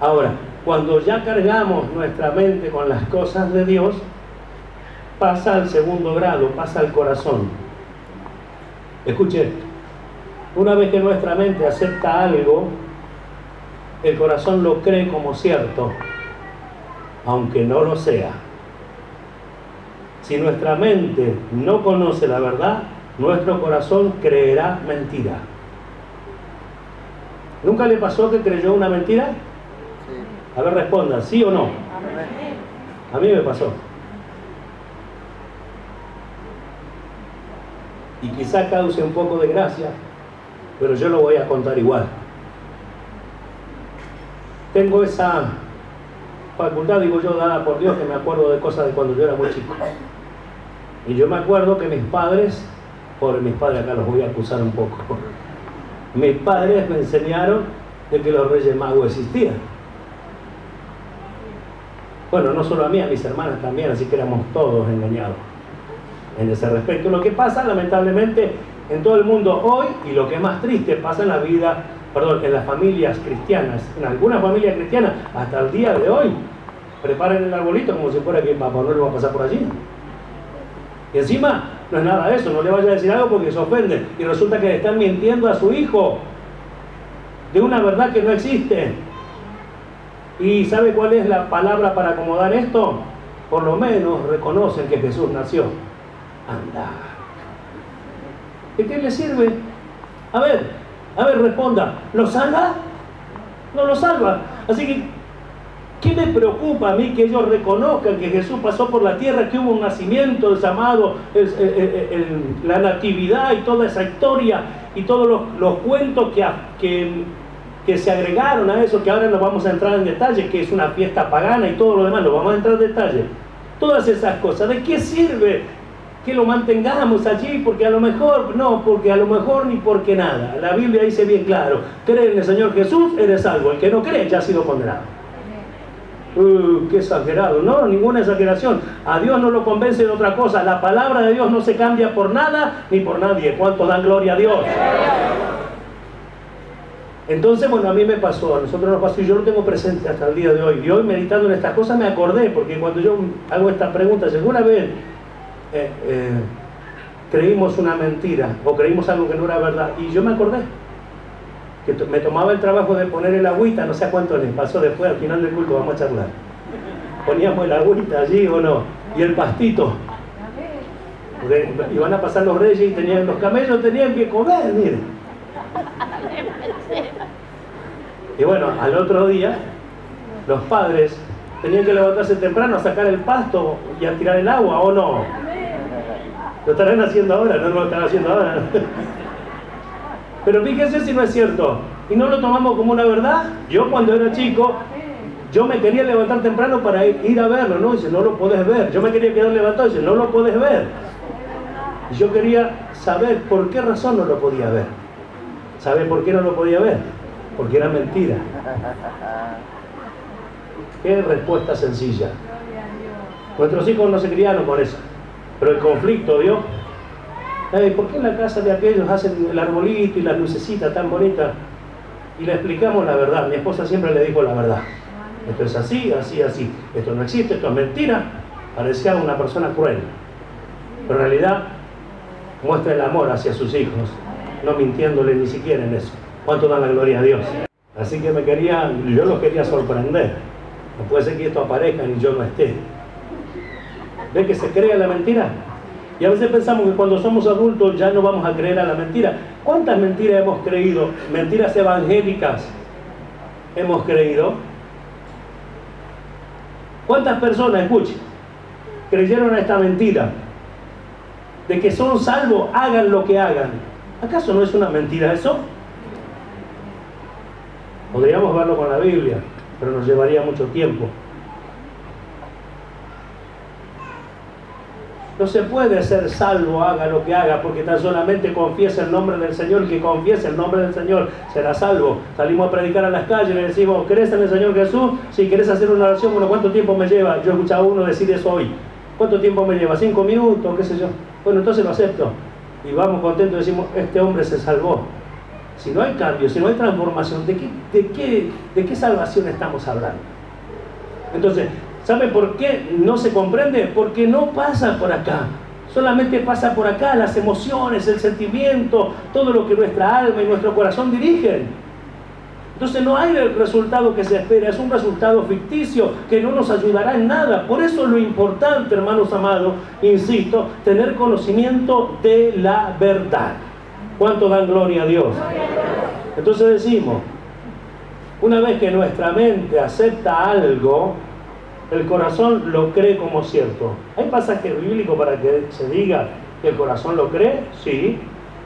Ahora, cuando ya cargamos nuestra mente con las cosas de Dios, pasa al segundo grado, pasa al corazón. Escuche, una vez que nuestra mente acepta algo, el corazón lo cree como cierto, aunque no lo sea. Si nuestra mente no conoce la verdad, nuestro corazón creerá mentira. ¿Nunca le pasó que creyó una mentira? A ver, responda, ¿sí o no? A mí me pasó. Y quizá cause un poco de gracia, pero yo lo voy a contar igual. Tengo esa facultad, digo yo, dada por Dios, que me acuerdo de cosas de cuando yo era muy chico. Y yo me acuerdo que mis padres, por mis padres acá los voy a acusar un poco, mis padres me enseñaron de que los Reyes Magos existían. Bueno, no solo a mí, a mis hermanas también, así que éramos todos engañados en ese respecto. Lo que pasa, lamentablemente, en todo el mundo hoy, y lo que es más triste, pasa en la vida, en las familias cristianas, en algunas familias cristianas, hasta el día de hoy, preparan el arbolito como si fuera que Papá Noel va a pasar por allí. Y encima, no es nada de eso, no le vaya a decir algo porque se ofenden, y resulta que le están mintiendo a su hijo de una verdad que no existe. ¿Y sabe cuál es la palabra para acomodar esto? Por lo menos reconocen que Jesús nació. Anda. ¿De qué le sirve? A ver, responda. ¿Lo salva? No lo salva. Así que, ¿qué me preocupa a mí que ellos reconozcan que Jesús pasó por la tierra, que hubo un nacimiento llamado la natividad y toda esa historia y todos los cuentos que se agregaron a eso, que ahora no vamos a entrar en detalle, que es una fiesta pagana y todo lo demás, no vamos a entrar en detalle. Todas esas cosas, ¿de qué sirve que lo mantengamos allí? Porque a lo mejor, no, porque a lo mejor ni porque nada. La Biblia dice bien claro, cree en el Señor Jesús, eres salvo. El que no cree ya ha sido condenado. Qué exagerado. No, ninguna exageración. A Dios no lo convence de otra cosa. La palabra de Dios no se cambia por nada ni por nadie. ¿Cuántos dan gloria a Dios? Entonces, bueno, a mí me pasó, a nosotros nos pasó y yo lo tengo presente hasta el día de hoy. Y hoy, meditando en estas cosas, me acordé, porque cuando yo hago esta pregunta, si alguna vez creímos una mentira o creímos algo que no era verdad, y yo me acordé que me tomaba el trabajo de poner el agüita, no sé a cuánto les pasó después, al final del culto vamos a charlar. Poníamos el agüita allí o no, y el pastito. Porque iban a pasar los reyes y los camellos tenían que comer, miren. Y bueno, al otro día los padres tenían que levantarse temprano a sacar el pasto y a tirar el agua, ¿o no? Lo estarán haciendo ahora, no lo están haciendo ahora. Pero fíjense si no es cierto. Y no lo tomamos como una verdad. Yo cuando era chico, yo me quería levantar temprano para ir a verlo, ¿no? Dice, no lo podés ver. Yo me quería quedar levantado, dice, no lo podés ver. Y yo quería saber por qué razón no lo podía ver. ¿Sabe por qué no lo podía ver? Porque era mentira. Qué respuesta sencilla. Nuestros hijos no se criaron con eso. Pero el conflicto, ¿vio? ¿Por qué en la casa de aquellos hacen el arbolito y la lucecita tan bonita? Y le explicamos la verdad. Mi esposa siempre le dijo la verdad. Esto es así, así, así. Esto no existe, esto es mentira. Parecía una persona cruel. Pero en realidad muestra el amor hacia sus hijos, no mintiéndole ni siquiera en eso. ¿Cuánto da la gloria a Dios? Así que yo los quería sorprender. No puede ser que esto aparezca y yo no esté. ¿Ve que se crea la mentira? Y a veces pensamos que cuando somos adultos ya no vamos a creer a la mentira. ¿Cuántas mentiras hemos creído? Mentiras evangélicas hemos creído. ¿Cuántas personas, escuchen, creyeron a esta mentira? De que son salvos, hagan lo que hagan. ¿Acaso no es una mentira eso? Podríamos verlo con la Biblia, pero nos llevaría mucho tiempo. No se puede ser salvo, haga lo que haga, porque tan solamente confiesa el nombre del Señor. El que confiese el nombre del Señor será salvo. Salimos a predicar a las calles y le decimos, ¿crees en el Señor Jesús? Si querés hacer una oración, bueno, ¿cuánto tiempo me lleva? Yo he escuchado a uno decir eso hoy. ¿Cuánto tiempo me lleva? 5 minutos, qué sé yo. Bueno, entonces lo acepto. Y vamos contentos y decimos, este hombre se salvó. Si no hay cambio, si no hay transformación, ¿de qué salvación estamos hablando? Entonces, ¿sabe por qué no se comprende? Porque no pasa por acá. Solamente pasa por acá las emociones, el sentimiento, todo lo que nuestra alma y nuestro corazón dirigen. Entonces no hay el resultado que se espera, es un resultado ficticio que no nos ayudará en nada. Por eso es lo importante, hermanos amados, insisto, tener conocimiento de la verdad. ¿Cuánto dan gloria a Dios? Entonces decimos, una vez que nuestra mente acepta algo, el corazón lo cree como cierto. ¿Hay pasaje bíblico para que se diga que el corazón lo cree? Sí.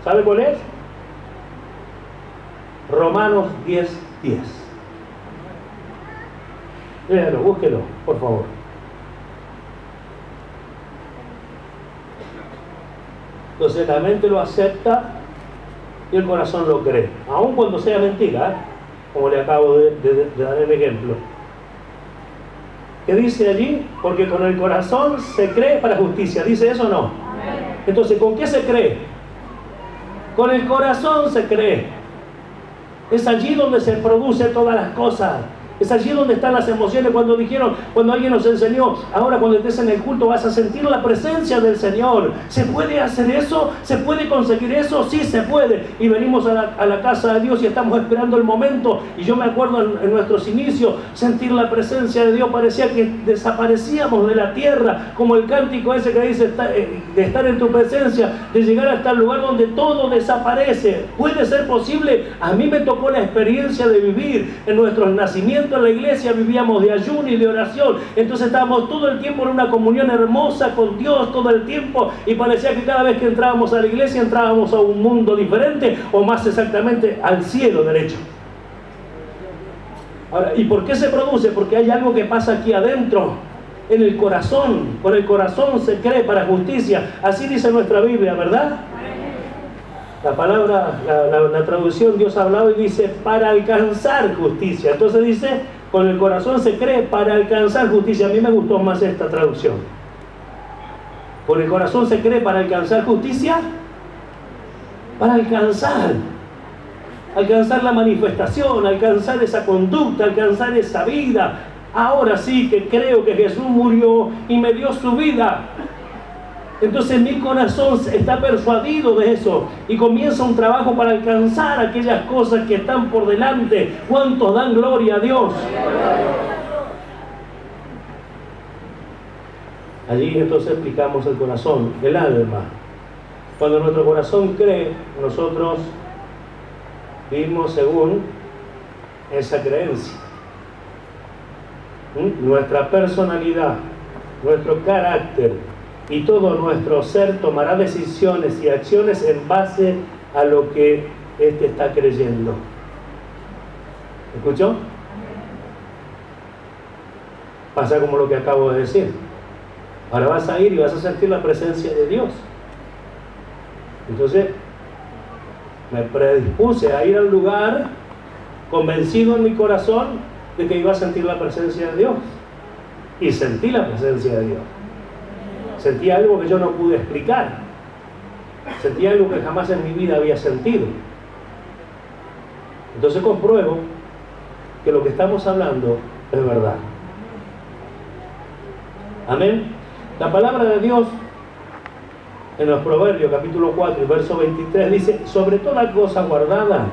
¿Sabe cuál es? Romanos 10:10. Léalo, búsquelo, por favor. Entonces la mente lo acepta y el corazón lo cree, aun cuando sea mentira, como le acabo de dar el ejemplo. ¿Qué dice allí? Porque con el corazón se cree para justicia. ¿Dice eso o no? Entonces, ¿con qué se cree? Con el corazón se cree. Es allí donde se producen todas las cosas. Es allí donde están las emociones. Cuando alguien nos enseñó, ahora cuando estés en el culto vas a sentir la presencia del Señor. ¿Se puede hacer eso? ¿Se puede conseguir eso? Sí, se puede. Y venimos a la casa de Dios y estamos esperando el momento. Y yo me acuerdo en nuestros inicios, sentir la presencia de Dios. Parecía que desaparecíamos de la tierra, como el cántico ese que dice, de estar en tu presencia, de llegar hasta el lugar donde todo desaparece. ¿Puede ser posible? A mí me tocó la experiencia de vivir en nuestros nacimientos. En la iglesia vivíamos de ayuno y de oración, entonces estábamos todo el tiempo en una comunión hermosa con Dios todo el tiempo, y parecía que cada vez que entrábamos a la iglesia entrábamos a un mundo diferente, o más exactamente al cielo derecho. Ahora, ¿y por qué se produce? Porque hay algo que pasa aquí adentro, en el corazón. Con el corazón se cree para justicia, así dice nuestra Biblia, ¿verdad? La palabra, la traducción, Dios ha hablado y dice para alcanzar justicia. Entonces dice, con el corazón se cree para alcanzar justicia. A mí me gustó más esta traducción. Con el corazón se cree para alcanzar justicia. Para alcanzar la manifestación, alcanzar esa conducta, alcanzar esa vida. Ahora sí que creo que Jesús murió y me dio su vida. Entonces mi corazón está persuadido de eso y comienza un trabajo para alcanzar aquellas cosas que están por delante. ¿Cuántos dan gloria a Dios? Allí entonces explicamos el corazón, el alma. Cuando nuestro corazón cree, nosotros vivimos según esa creencia. Nuestra personalidad, nuestro carácter y todo nuestro ser tomará decisiones y acciones en base a lo que éste está creyendo. ¿Escuchó? Pasa como lo que acabo de decir. Ahora vas a ir y vas a sentir la presencia de Dios. Entonces, me predispuse a ir al lugar convencido en mi corazón de que iba a sentir la presencia de Dios. Y sentí la presencia de Dios. Sentí algo que yo no pude explicar. Sentí algo que jamás en mi vida había sentido. Entonces compruebo que lo que estamos hablando es verdad. Amén. La palabra de Dios en los Proverbios capítulo 4 y verso 23 dice: sobre toda cosa guardada,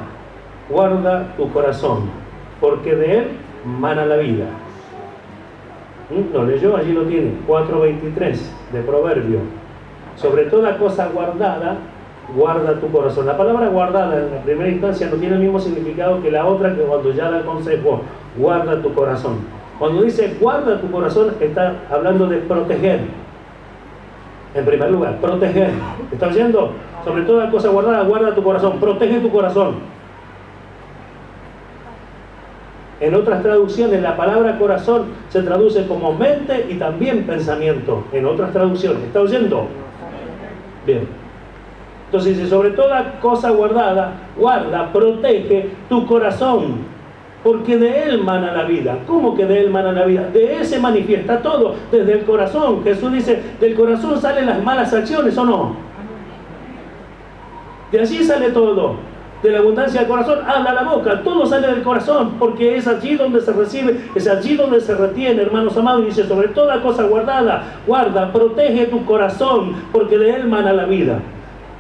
guarda tu corazón, porque de él mana la vida. ¿Lo leyó? Allí lo tiene, 4:23 de Proverbio. Sobre toda cosa guardada, guarda tu corazón. La palabra guardada en la primera instancia no tiene el mismo significado que la otra, que cuando ya da el consejo, guarda tu corazón. Cuando dice guarda tu corazón, está hablando de proteger. En primer lugar, proteger. ¿Está oyendo? Sobre toda cosa guardada, guarda tu corazón. Protege tu corazón. En otras traducciones, la palabra corazón se traduce como mente y también pensamiento. En otras traducciones. ¿Está oyendo? Bien. Entonces dice: sobre toda cosa guardada, guarda, protege tu corazón, porque de él mana la vida. ¿Cómo que de él mana la vida? De él se manifiesta todo, desde el corazón. Jesús dice: del corazón salen las malas acciones, ¿o no? De allí sale todo. De la abundancia del corazón habla la boca. Todo sale del corazón, porque es allí donde se recibe, es allí donde se retiene, hermanos amados. Y dice: sobre toda cosa guardada, guarda, protege tu corazón, porque de él mana la vida.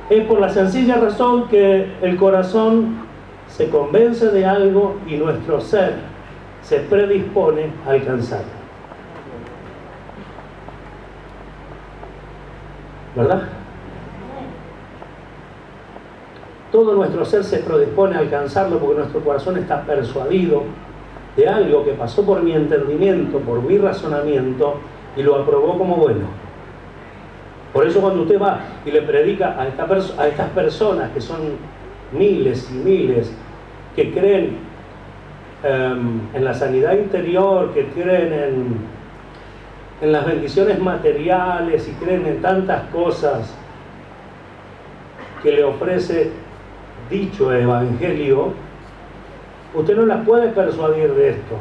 Es por la sencilla razón que el corazón se convence de algo y nuestro ser se predispone a alcanzarlo. ¿Verdad? Todo nuestro ser se predispone a alcanzarlo porque nuestro corazón está persuadido de algo que pasó por mi entendimiento, por mi razonamiento, y lo aprobó como bueno. Por eso cuando usted va y le predica a estas personas, que son miles y miles, que creen en la sanidad interior, que creen en las bendiciones materiales y creen en tantas cosas que le ofrece dicho evangelio, usted no las puede persuadir de esto,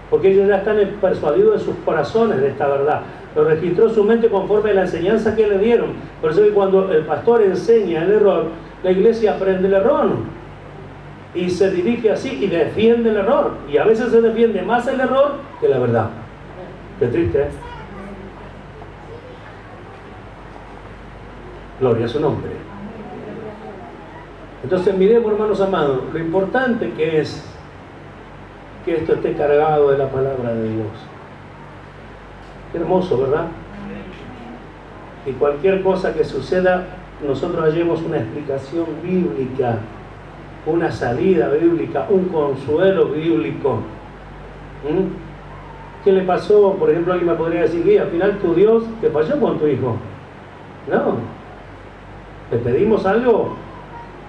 porque ellos ya están persuadidos de sus corazones de esta verdad. Lo registró su mente conforme a la enseñanza que le dieron. Por eso que cuando el pastor enseña el error, la iglesia aprende el error y se dirige así y defiende el error, y a veces se defiende más el error que la verdad. Qué triste, ¿eh? Gloria a su nombre. Entonces miremos, hermanos amados, lo importante que es que esto esté cargado de la palabra de Dios. Qué hermoso, ¿verdad? Y cualquier cosa que suceda, nosotros hallemos una explicación bíblica, una salida bíblica, un consuelo bíblico. ¿Qué le pasó? Por ejemplo, alguien me podría decir: y al final tu Dios te falló con tu hijo. No. Le pedimos algo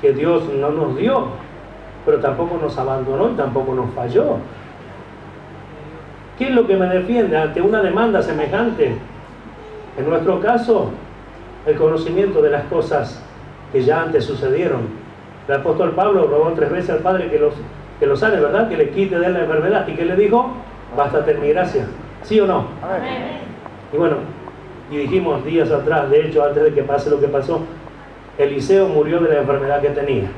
que Dios no nos dio, pero tampoco nos abandonó y tampoco nos falló. ¿Qué es lo que me defiende ante una demanda semejante? En nuestro caso, el conocimiento de las cosas que ya antes sucedieron. El apóstol Pablo rogó 3 veces al Padre que lo sane, ¿verdad? Que le quite de él la enfermedad. ¿Y qué le dijo? Bástate mi gracia. ¿Sí o no? Amén. Y bueno, y dijimos días atrás, de hecho, antes de que pase lo que pasó, Eliseo murió de la enfermedad que tenía.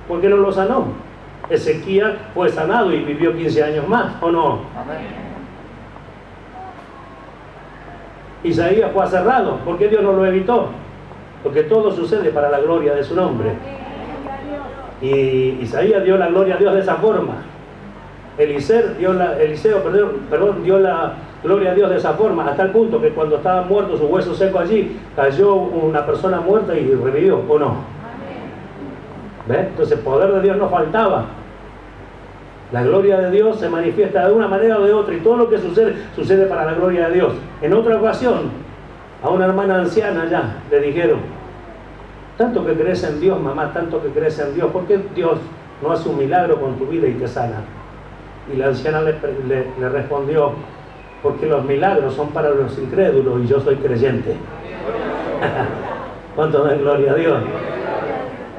¿Por qué no lo sanó? Ezequías fue sanado y vivió 15 años más, ¿o no? Amén. Isaías fue aserrado. ¿Por qué Dios no lo evitó? Porque todo sucede para la gloria de su nombre. Y Isaías dio la gloria a Dios de esa forma. Eliseo dio la gloria a Dios de esa forma, hasta el punto que cuando estaba muerto, su hueso seco allí, cayó una persona muerta y revivió, ¿o no? ¿Ves? Entonces el poder de Dios no faltaba. La gloria de Dios se manifiesta de una manera o de otra, y todo lo que sucede, sucede para la gloria de Dios. En otra ocasión, a una hermana anciana ya le dijeron: tanto que crees en Dios, mamá, tanto que crees en Dios, ¿por qué Dios no hace un milagro con tu vida y te sana? Y la anciana le respondió: porque los milagros son para los incrédulos y yo soy creyente. ¿Cuánto da gloria a Dios?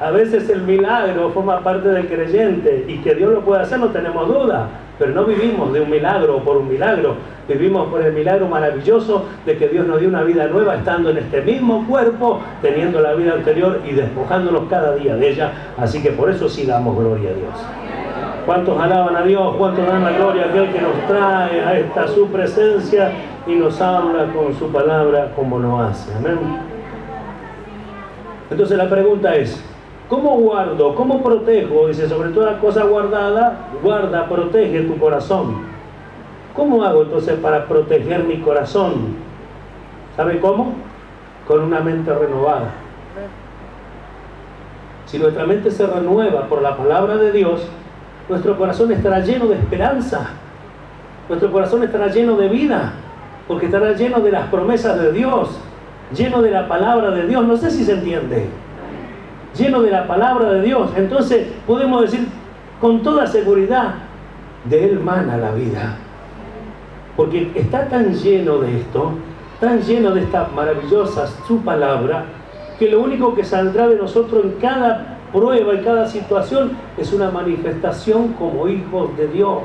A veces el milagro forma parte del creyente y que Dios lo puede hacer no tenemos duda, pero no vivimos de un milagro o por un milagro, vivimos por el milagro maravilloso de que Dios nos dio una vida nueva estando en este mismo cuerpo, teniendo la vida anterior y despojándonos cada día de ella, así que por eso sí damos gloria a Dios. ¿Cuántos alaban a Dios? ¿Cuántos dan la gloria a aquel que nos trae a esta su presencia y nos habla con su palabra como lo hace? Amén. Entonces la pregunta es, ¿cómo guardo? ¿Cómo protejo? Dice, sobre toda cosa guardada, guarda, protege tu corazón. ¿Cómo hago entonces para proteger mi corazón? ¿Sabe cómo? Con una mente renovada. Si nuestra mente se renueva por la palabra de Dios, nuestro corazón estará lleno de esperanza. Nuestro corazón estará lleno de vida, porque estará lleno de las promesas de Dios, lleno de la palabra de Dios. No sé si se entiende. Lleno de la palabra de Dios. Entonces podemos decir con toda seguridad, de Él mana la vida. Porque está tan lleno de esto, tan lleno de esta maravillosa su palabra, que lo único que saldrá de nosotros en cada prueba y cada situación es una manifestación como hijos de Dios.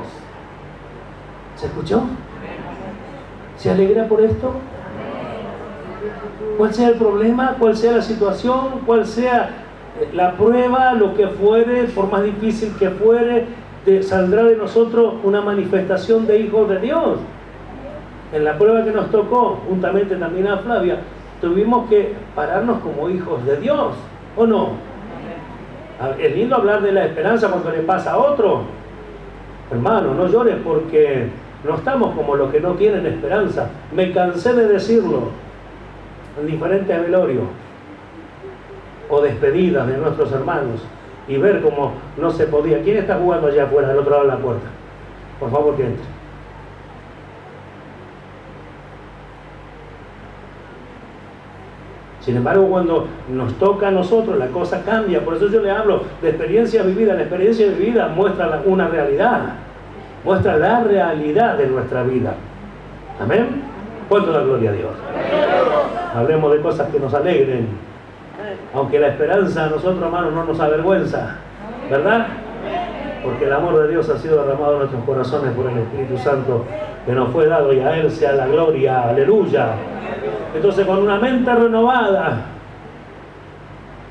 ¿Se escuchó? ¿Se alegra por esto? Cuál sea el problema, cuál sea la situación, cuál sea la prueba, lo que fuere, por más difícil que fuere, saldrá de nosotros una manifestación de hijos de Dios. En la prueba que nos tocó, juntamente también a Flavia, tuvimos que pararnos como hijos de Dios, ¿o no? Es lindo hablar de la esperanza cuando le pasa a otro. Hermano, no llores porque no estamos como los que no tienen esperanza. Me cansé de decirlo en diferentes velorios o despedidas de nuestros hermanos y ver cómo no se podía. ¿Quién está jugando allá afuera, del otro lado de la puerta? Por favor, que entre. Sin embargo, cuando nos toca a nosotros, la cosa cambia. Por eso yo le hablo de experiencia vivida. La experiencia vivida muestra una realidad. Muestra la realidad de nuestra vida. ¿Amén? ¿Cuánto da gloria a Dios? Hablemos de cosas que nos alegren. Aunque la esperanza a nosotros, hermanos, no nos avergüenza. ¿Verdad? Porque el amor de Dios ha sido derramado en nuestros corazones por el Espíritu Santo que nos fue dado, y a Él sea la gloria. Aleluya. Entonces, con una mente renovada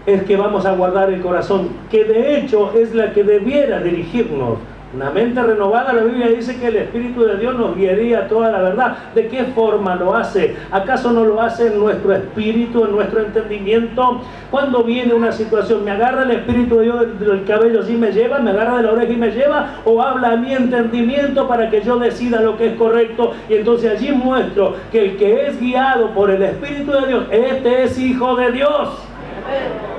es que vamos a guardar el corazón, que de hecho es la que debiera dirigirnos. Una mente renovada, la Biblia dice que el Espíritu de Dios nos guiaría a toda la verdad. ¿De qué forma lo hace? ¿Acaso no lo hace en nuestro espíritu, en nuestro entendimiento? Cuando viene una situación, ¿me agarra el Espíritu de Dios del cabello así me lleva? ¿Me agarra de la oreja y me lleva? ¿O habla a mi entendimiento para que yo decida lo que es correcto? Y entonces allí muestro que el que es guiado por el Espíritu de Dios, este es hijo de Dios.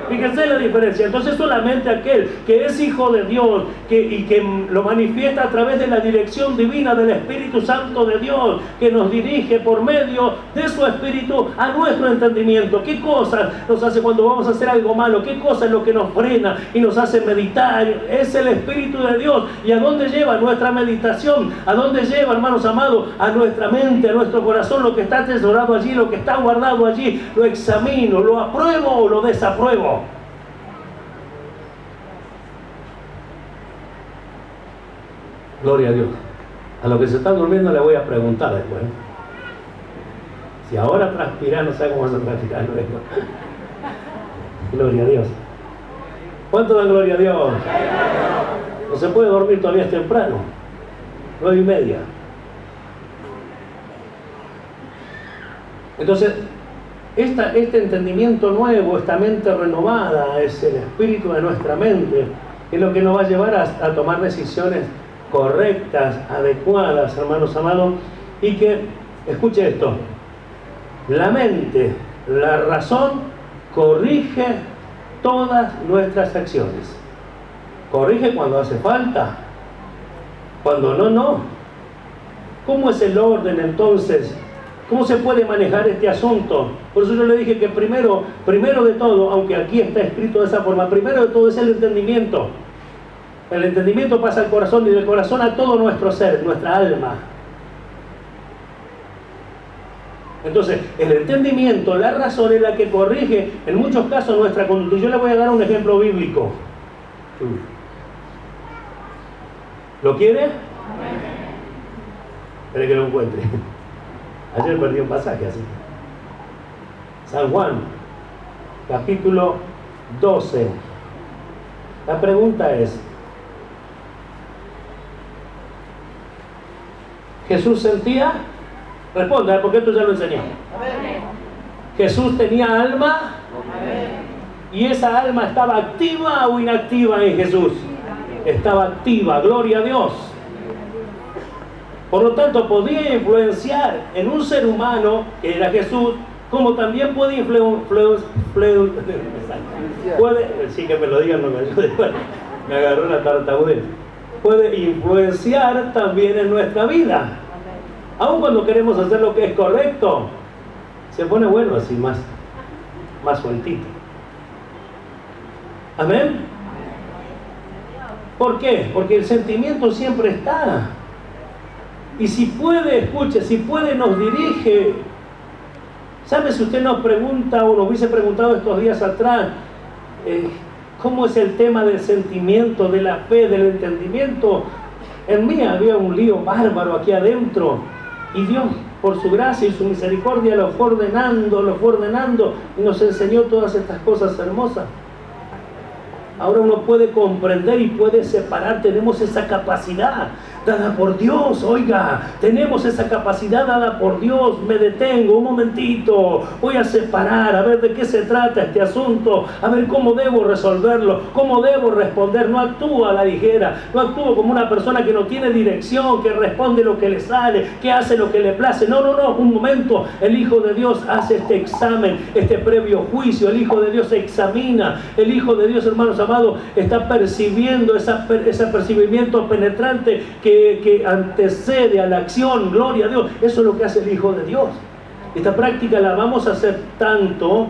Fíjense la diferencia. Entonces solamente aquel que es hijo de Dios y que lo manifiesta a través de la dirección divina del Espíritu Santo de Dios, que nos dirige por medio de su Espíritu a nuestro entendimiento. ¿Qué cosas nos hace cuando vamos a hacer algo malo? ¿Qué cosa es lo que nos frena y nos hace meditar? Es el Espíritu de Dios. ¿Y a dónde lleva nuestra meditación? ¿A dónde lleva, hermanos amados? A nuestra mente, a nuestro corazón. Lo que está atesorado allí, lo que está guardado allí, lo examino, lo apruebo o lo desapruebo. Gloria a Dios. A los que se están durmiendo le voy a preguntar después. Si ahora transpirar, no sé cómo vas a transpirar luego. Gloria a Dios. ¿Cuánto dan gloria a Dios? No se puede dormir, todavía es temprano. 9:30. Entonces, este entendimiento nuevo, esta mente renovada, es el espíritu de nuestra mente, es lo que nos va a llevar a tomar decisiones correctas, adecuadas, hermanos amados, y que, escuche esto, la mente, la razón, corrige todas nuestras acciones. Corrige cuando hace falta, cuando no, no. ¿Cómo es el orden entonces? ¿Cómo se puede manejar este asunto? Por eso yo le dije que primero de todo, aunque aquí está escrito de esa forma, primero de todo es el entendimiento. El entendimiento pasa al corazón y del corazón a todo nuestro ser, nuestra alma. Entonces, el entendimiento, la razón es la que corrige en muchos casos nuestra conducta. Yo le voy a dar un ejemplo bíblico. ¿Lo quiere? Espere que lo encuentre. Ayer perdí un pasaje así. San Juan, capítulo 12. La pregunta es: ¿Jesús sentía? Responda, porque esto ya lo enseñé. ¿Jesús tenía alma? ¿Y esa alma estaba activa o inactiva en Jesús? Estaba activa, gloria a Dios. Por lo tanto, podía influenciar en un ser humano, que era Jesús, como también puede sí, que me lo digan, no me ayude, me agarró la tartamudez. Puede influenciar también en nuestra vida. Aun cuando queremos hacer lo que es correcto, se pone bueno así, más sueltito. ¿Amén? ¿Por qué? Porque el sentimiento siempre está. Y si puede, escuche, si puede nos dirige. ¿Sabe? Si usted nos pregunta o nos hubiese preguntado estos días atrás, ¿cómo es el tema del sentimiento, de la fe, del entendimiento? En mí había un lío bárbaro aquí adentro. Y Dios, por su gracia y su misericordia, lo fue ordenando y nos enseñó todas estas cosas hermosas. Ahora uno puede comprender y puede separar. Tenemos esa capacidad dada por Dios. Oiga, tenemos esa capacidad dada por Dios. Me detengo un momentito, voy a separar, a ver de qué se trata este asunto, a ver cómo debo resolverlo, cómo debo responder. No actúo a la ligera, no actúo como una persona que no tiene dirección, que responde lo que le sale, que hace lo que le place. No, un momento. El Hijo de Dios hace este examen, este previo juicio. El Hijo de Dios examina. El Hijo de Dios, hermanos amados, está percibiendo ese percibimiento penetrante que antecede a la acción. Gloria a Dios. Eso es lo que hace el Hijo de Dios. Esta práctica la vamos a hacer tanto,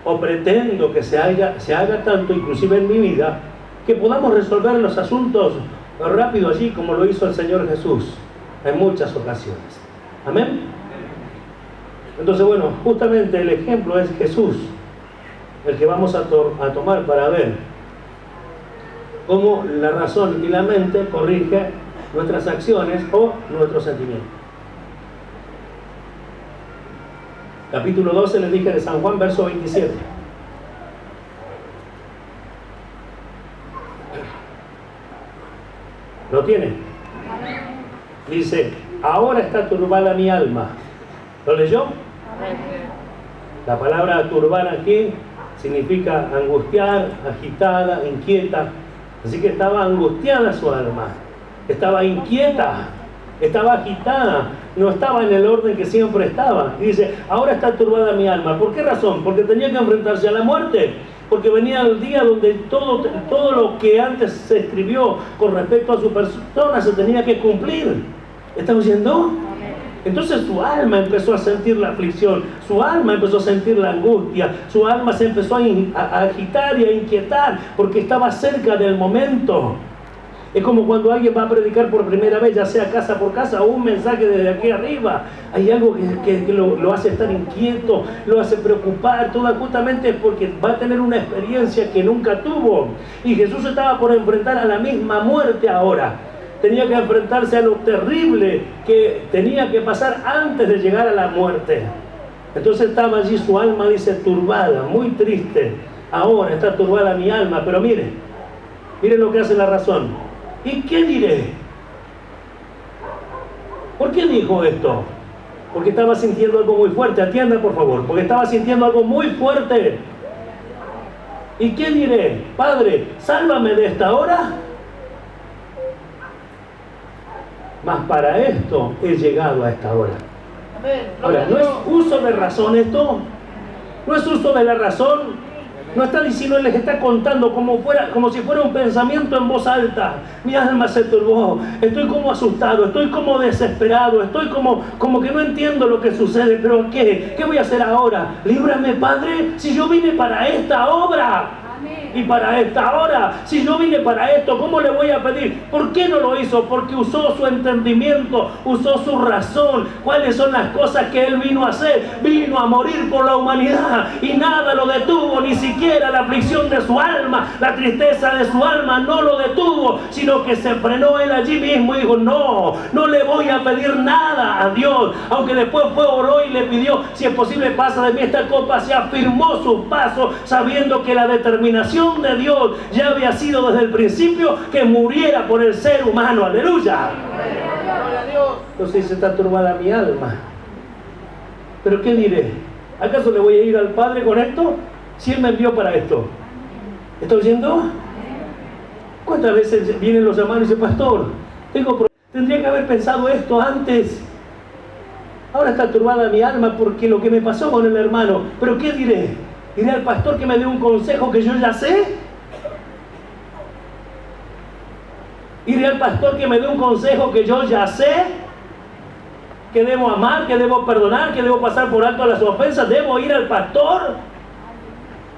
o pretendo que se haga tanto, inclusive en mi vida, que podamos resolver los asuntos rápido allí, como lo hizo el Señor Jesús en muchas ocasiones. Amén. Entonces, bueno, justamente el ejemplo es Jesús, el que vamos a tomar para ver cómo la razón y la mente corrige nuestras acciones o nuestros sentimientos. Capítulo 12, les dije, de San Juan, verso 27. ¿Lo tiene? Dice: ahora está turbada mi alma. ¿Lo leyó? La palabra turbar aquí significa angustiar, agitada, inquieta. Así que estaba angustiada su alma, estaba inquieta, estaba agitada, no estaba en el orden que siempre estaba. Y dice: ahora está turbada mi alma. ¿Por qué razón? Porque tenía que enfrentarse a la muerte. Porque venía el día donde todo lo que antes se escribió con respecto a su persona se tenía que cumplir. ¿Está oyendo? Entonces su alma empezó a sentir la aflicción, su alma empezó a sentir la angustia, su alma se empezó a agitar y a inquietar porque estaba cerca del momento. Es como cuando alguien va a predicar por primera vez, ya sea casa por casa o un mensaje desde aquí arriba. Hay algo que lo hace estar inquieto, lo hace preocupar. Todo justamente es porque va a tener una experiencia que nunca tuvo. Y Jesús estaba por enfrentar a la misma muerte ahora. Tenía que enfrentarse a lo terrible que tenía que pasar antes de llegar a la muerte. Entonces estaba allí su alma, dice, turbada, muy triste. Ahora está turbada mi alma, pero mire lo que hace la razón. ¿Y qué diré? ¿Por qué dijo esto? Porque estaba sintiendo algo muy fuerte. Atienda, por favor, porque estaba sintiendo algo muy fuerte. ¿Y qué diré? Padre, sálvame de esta hora. Mas para esto he llegado a esta hora. Ahora, ¿no es uso de razón esto? ¿No es uso de la razón? No está diciendo, Él les está contando como si fuera un pensamiento en voz alta. Mi alma se turbó, estoy como asustado, estoy como desesperado, estoy como que no entiendo lo que sucede. ¿Pero qué? ¿Qué voy a hacer ahora? Líbrame, Padre, si yo vine para esta obra. y para esta hora? Si yo vine para esto, ¿cómo le voy a pedir? ¿Por qué no lo hizo? Porque usó su entendimiento, usó su razón. ¿Cuáles son las cosas que Él vino a hacer? Vino a morir por la humanidad y nada lo detuvo, ni siquiera la aflicción de su alma, la tristeza de su alma no lo detuvo, sino que se frenó Él allí mismo y dijo, no le voy a pedir nada a Dios. Aunque después oró y le pidió, si es posible pasa de mí esta copa, se afirmó su paso sabiendo que la determinación de Dios ya había sido desde el principio que muriera por el ser humano. Aleluya. Entonces dice, está turbada mi alma. ¿Pero qué diré? ¿Acaso le voy a ir al Padre con esto? Si Él me envió para esto. ¿Está oyendo? ¿Cuántas veces vienen los hermanos y dicen, pastor, tendría que haber pensado esto antes? Ahora está turbada mi alma porque lo que me pasó con el hermano. ¿Pero qué diré? ¿Diré al pastor que me dé un consejo que yo ya sé? ¿Iré al pastor que me dé un consejo que yo ya sé? ¿Que debo amar, que debo perdonar, que debo pasar por alto las ofensas? ¿Debo ir al pastor?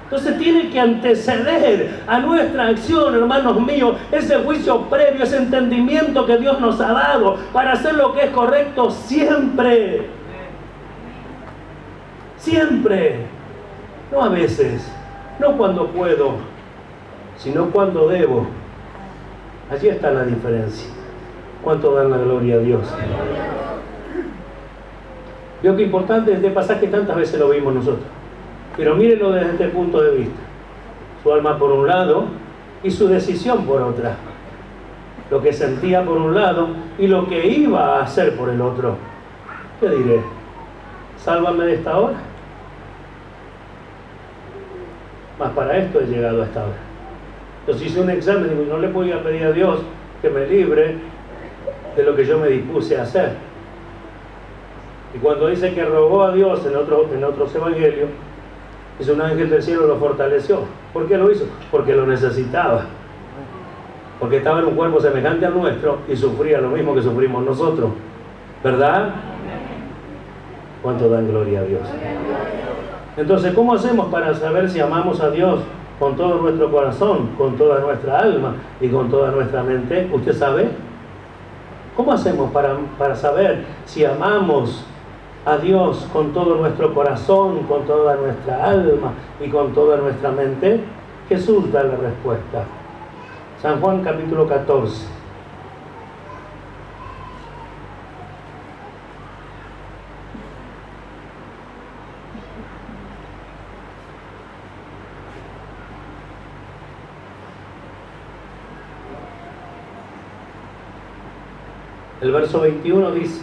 Entonces tiene que anteceder a nuestra acción, hermanos míos, ese juicio previo, ese entendimiento que Dios nos ha dado para hacer lo que es correcto siempre. Siempre. No a veces, no cuando puedo, sino cuando debo. Allí está la diferencia. ¿Cuánto dan la gloria a Dios? Veo que importante este pasaje, tantas veces lo vimos nosotros. Pero mírenlo desde este punto de vista. Su alma por un lado y su decisión por otra. Lo que sentía por un lado y lo que iba a hacer por el otro. ¿Qué diré? Sálvame de esta hora. Mas para esto he llegado a esta hora. Entonces hice un examen y digo, no le podía pedir a Dios que me libre de lo que yo me dispuse a hacer. Y cuando dice que rogó a Dios en otros evangelios, dice un ángel del cielo lo fortaleció. ¿Por qué lo hizo? Porque lo necesitaba. Porque estaba en un cuerpo semejante al nuestro y sufría lo mismo que sufrimos nosotros. ¿Verdad? ¿Cuánto dan gloria a Dios? Entonces, ¿cómo hacemos para saber si amamos a Dios con todo nuestro corazón, con toda nuestra alma y con toda nuestra mente? ¿Usted sabe? ¿Cómo hacemos para saber si amamos a Dios con todo nuestro corazón, con toda nuestra alma y con toda nuestra mente? Jesús da la respuesta. San Juan capítulo 14. El verso 21 dice,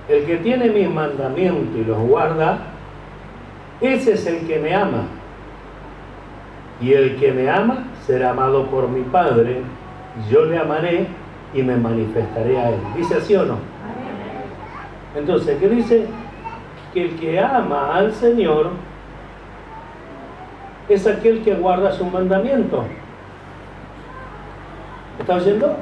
el que tiene mis mandamientos y los guarda, ese es el que me ama. Y el que me ama será amado por mi Padre, y yo le amaré y me manifestaré a él. ¿Dice así o no? Entonces, ¿qué dice? Que el que ama al Señor es aquel que guarda su mandamiento. ¿Está oyendo?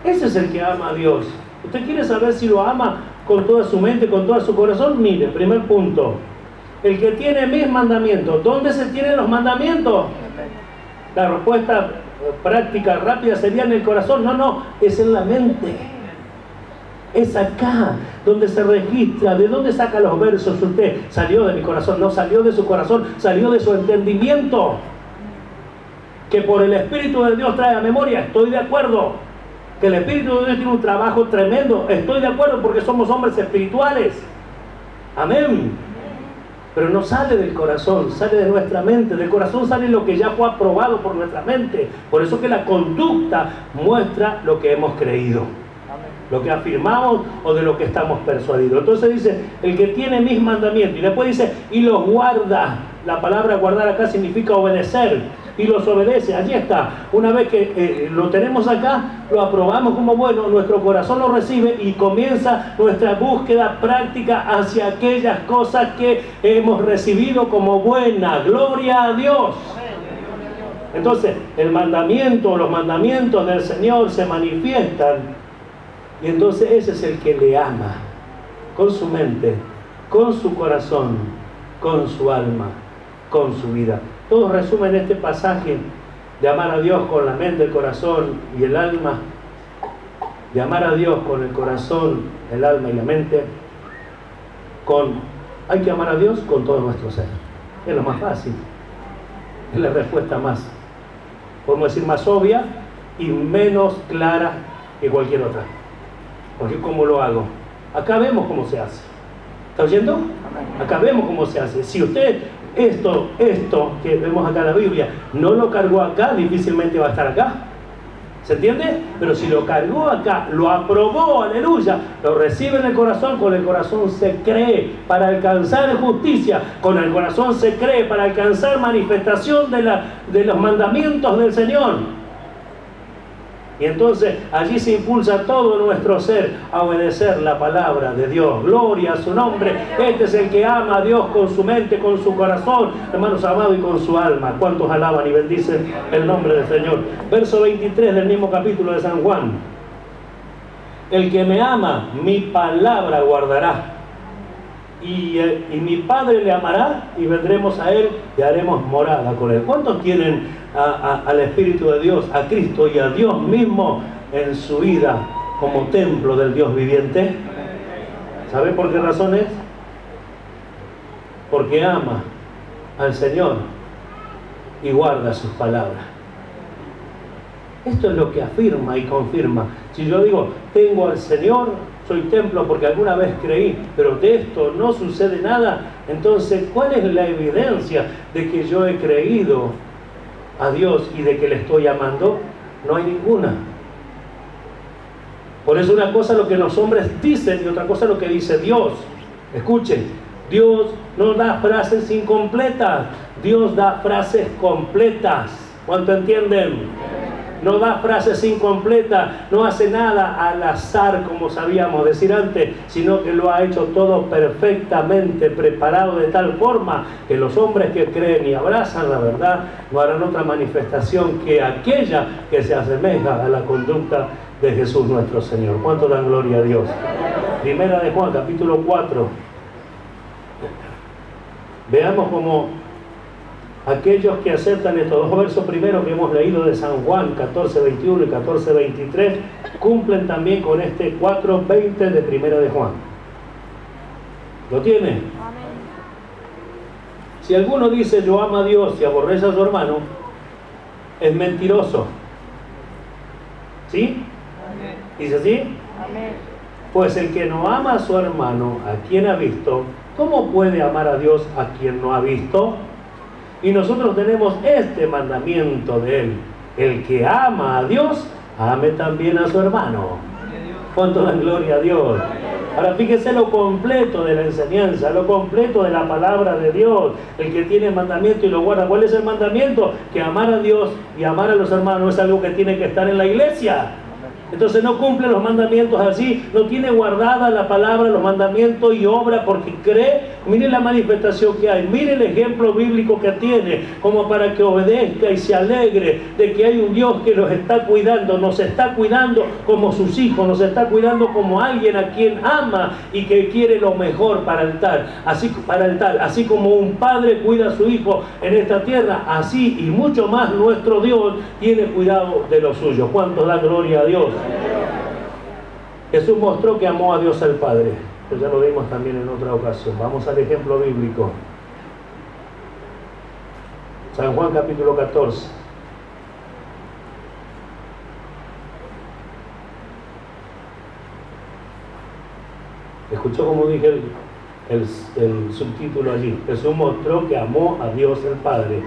Ese es el que ama a Dios. ¿Usted quiere saber si lo ama con toda su mente, con todo su corazón? Mire, primer punto. El que tiene mis mandamientos. ¿Dónde se tienen los mandamientos? La respuesta práctica, rápida sería en el corazón. No, es en la mente. Es acá donde se registra. ¿De dónde saca los versos usted? Salió de mi corazón. No salió de su corazón, salió de su entendimiento. Que por el Espíritu de Dios trae a memoria. Estoy de acuerdo. Que el Espíritu de Dios tiene un trabajo tremendo. Estoy de acuerdo porque somos hombres espirituales. Amén. Pero no sale del corazón, sale de nuestra mente. Del corazón sale lo que ya fue aprobado por nuestra mente. Por eso que la conducta muestra lo que hemos creído. Lo que afirmamos o de lo que estamos persuadidos. Entonces dice, el que tiene mis mandamientos. Y después dice, y los guarda. La palabra guardar acá significa obedecer. Y los obedece, allí está. Una vez que lo tenemos acá, lo aprobamos como bueno, nuestro corazón lo recibe y comienza nuestra búsqueda práctica hacia aquellas cosas que hemos recibido como buenas. Gloria a Dios. Entonces, el mandamiento, los mandamientos del Señor se manifiestan y entonces ese es el que le ama con su mente, con su corazón, con su alma. con su vida. Todos resumen este pasaje de amar a Dios con la mente, el corazón y el alma, de amar a Dios con el corazón, el alma y la mente, hay que amar a Dios con todo nuestro ser. Es lo más fácil, es la respuesta más, podemos decir, más obvia y menos clara que cualquier otra. Porque ¿cómo lo hago? Acá vemos cómo se hace. ¿Está oyendo? Acá vemos cómo se hace. Si usted esto que vemos acá en la Biblia no lo cargó acá, difícilmente va a estar acá. ¿Se entiende? Pero si lo cargó acá, lo aprobó, aleluya, lo recibe en el corazón, con el corazón se cree para alcanzar justicia, con el corazón se cree para alcanzar manifestación de los mandamientos del Señor. Y entonces allí se impulsa todo nuestro ser a obedecer la palabra de Dios. Gloria a su nombre. Este es el que ama a Dios con su mente, con su corazón, hermanos amados, y con su alma. ¿Cuántos alaban y bendicen el nombre del Señor? Verso 23 del mismo capítulo de San Juan. El que me ama, mi palabra guardará. Y mi Padre le amará y vendremos a Él y haremos morada con Él. ¿Cuántos tienen al Espíritu de Dios, a Cristo y a Dios mismo en su vida como templo del Dios viviente? ¿Sabe por qué razón es? Porque ama al Señor y guarda sus palabras. Esto es lo que afirma y confirma. Si yo digo, tengo al Señor, soy templo porque alguna vez creí, pero de esto no sucede nada, entonces, ¿cuál es la evidencia de que yo he creído a Dios y de que le estoy amando? No hay ninguna. Por eso una cosa es lo que los hombres dicen y otra cosa es lo que dice Dios. Escuchen, Dios no da frases incompletas, Dios da frases completas. ¿Cuánto entienden? No da frases incompletas, no hace nada al azar, como sabíamos decir antes, sino que lo ha hecho todo perfectamente preparado de tal forma que los hombres que creen y abrazan la verdad no harán otra manifestación que aquella que se asemeja a la conducta de Jesús nuestro Señor. ¿Cuánto dan gloria a Dios? Primera de Juan, capítulo 4. Veamos cómo aquellos que aceptan estos dos versos primeros que hemos leído de San Juan 14:21 y 14:23 cumplen también con este 4:20 de Primera de Juan. ¿Lo tiene? Amén. Si alguno dice yo amo a Dios y aborrece a su hermano, es mentiroso. ¿Sí? Amén. ¿Dice así? Amén. Pues el que no ama a su hermano, a quien ha visto, ¿cómo puede amar a Dios a quien no ha visto? Y nosotros tenemos este mandamiento de Él: el que ama a Dios, ame también a su hermano. ¿Cuánto dan gloria a Dios? Ahora fíjese lo completo de la enseñanza, lo completo de la palabra de Dios. El que tiene mandamiento y lo guarda. ¿Cuál es el mandamiento? Que amar a Dios y amar a los hermanos es algo que tiene que estar en la iglesia. Entonces no cumple los mandamientos así, no tiene guardada la palabra, los mandamientos y obra porque cree. Mire la manifestación que hay, mire el ejemplo bíblico que tiene, como para que obedezca y se alegre de que hay un Dios que los está cuidando, nos está cuidando como sus hijos, nos está cuidando como alguien a quien ama y que quiere lo mejor para el tal. Así como un padre cuida a su hijo en esta tierra, así y mucho más nuestro Dios tiene cuidado de los suyos. ¿Cuántos dan gloria a Dios? Jesús mostró que amó a Dios el Padre. Pues ya lo vimos también en otra ocasión. Vamos al ejemplo bíblico. San Juan capítulo 14. ¿Escuchó como dije el subtítulo allí? Jesús mostró que amó a Dios el Padre.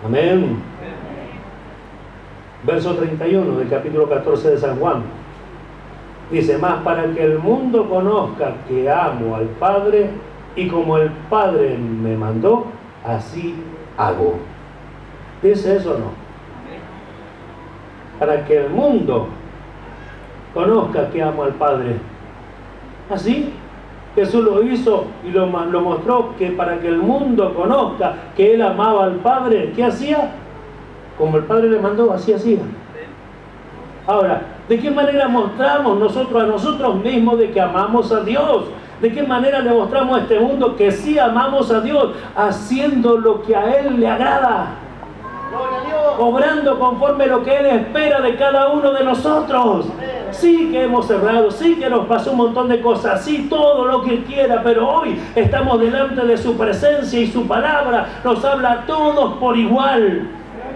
Amén. Verso 31 del capítulo 14 de San Juan. Dice, más para que el mundo conozca que amo al Padre y como el Padre me mandó, así hago. ¿Dice eso o no? Para que el mundo conozca que amo al Padre. Así Jesús lo hizo y lo mostró, que para que el mundo conozca que Él amaba al Padre, ¿qué hacía? Como el Padre le mandó, así hacía. Ahora, ¿de qué manera mostramos nosotros a nosotros mismos de que amamos a Dios? ¿De qué manera le mostramos a este mundo que sí amamos a Dios? Haciendo lo que a Él le agrada. Obrando conforme lo que Él espera de cada uno de nosotros. Sí que hemos errado, sí que nos pasó un montón de cosas, sí todo lo que Él quiera, pero hoy estamos delante de su presencia y su palabra nos habla a todos por igual.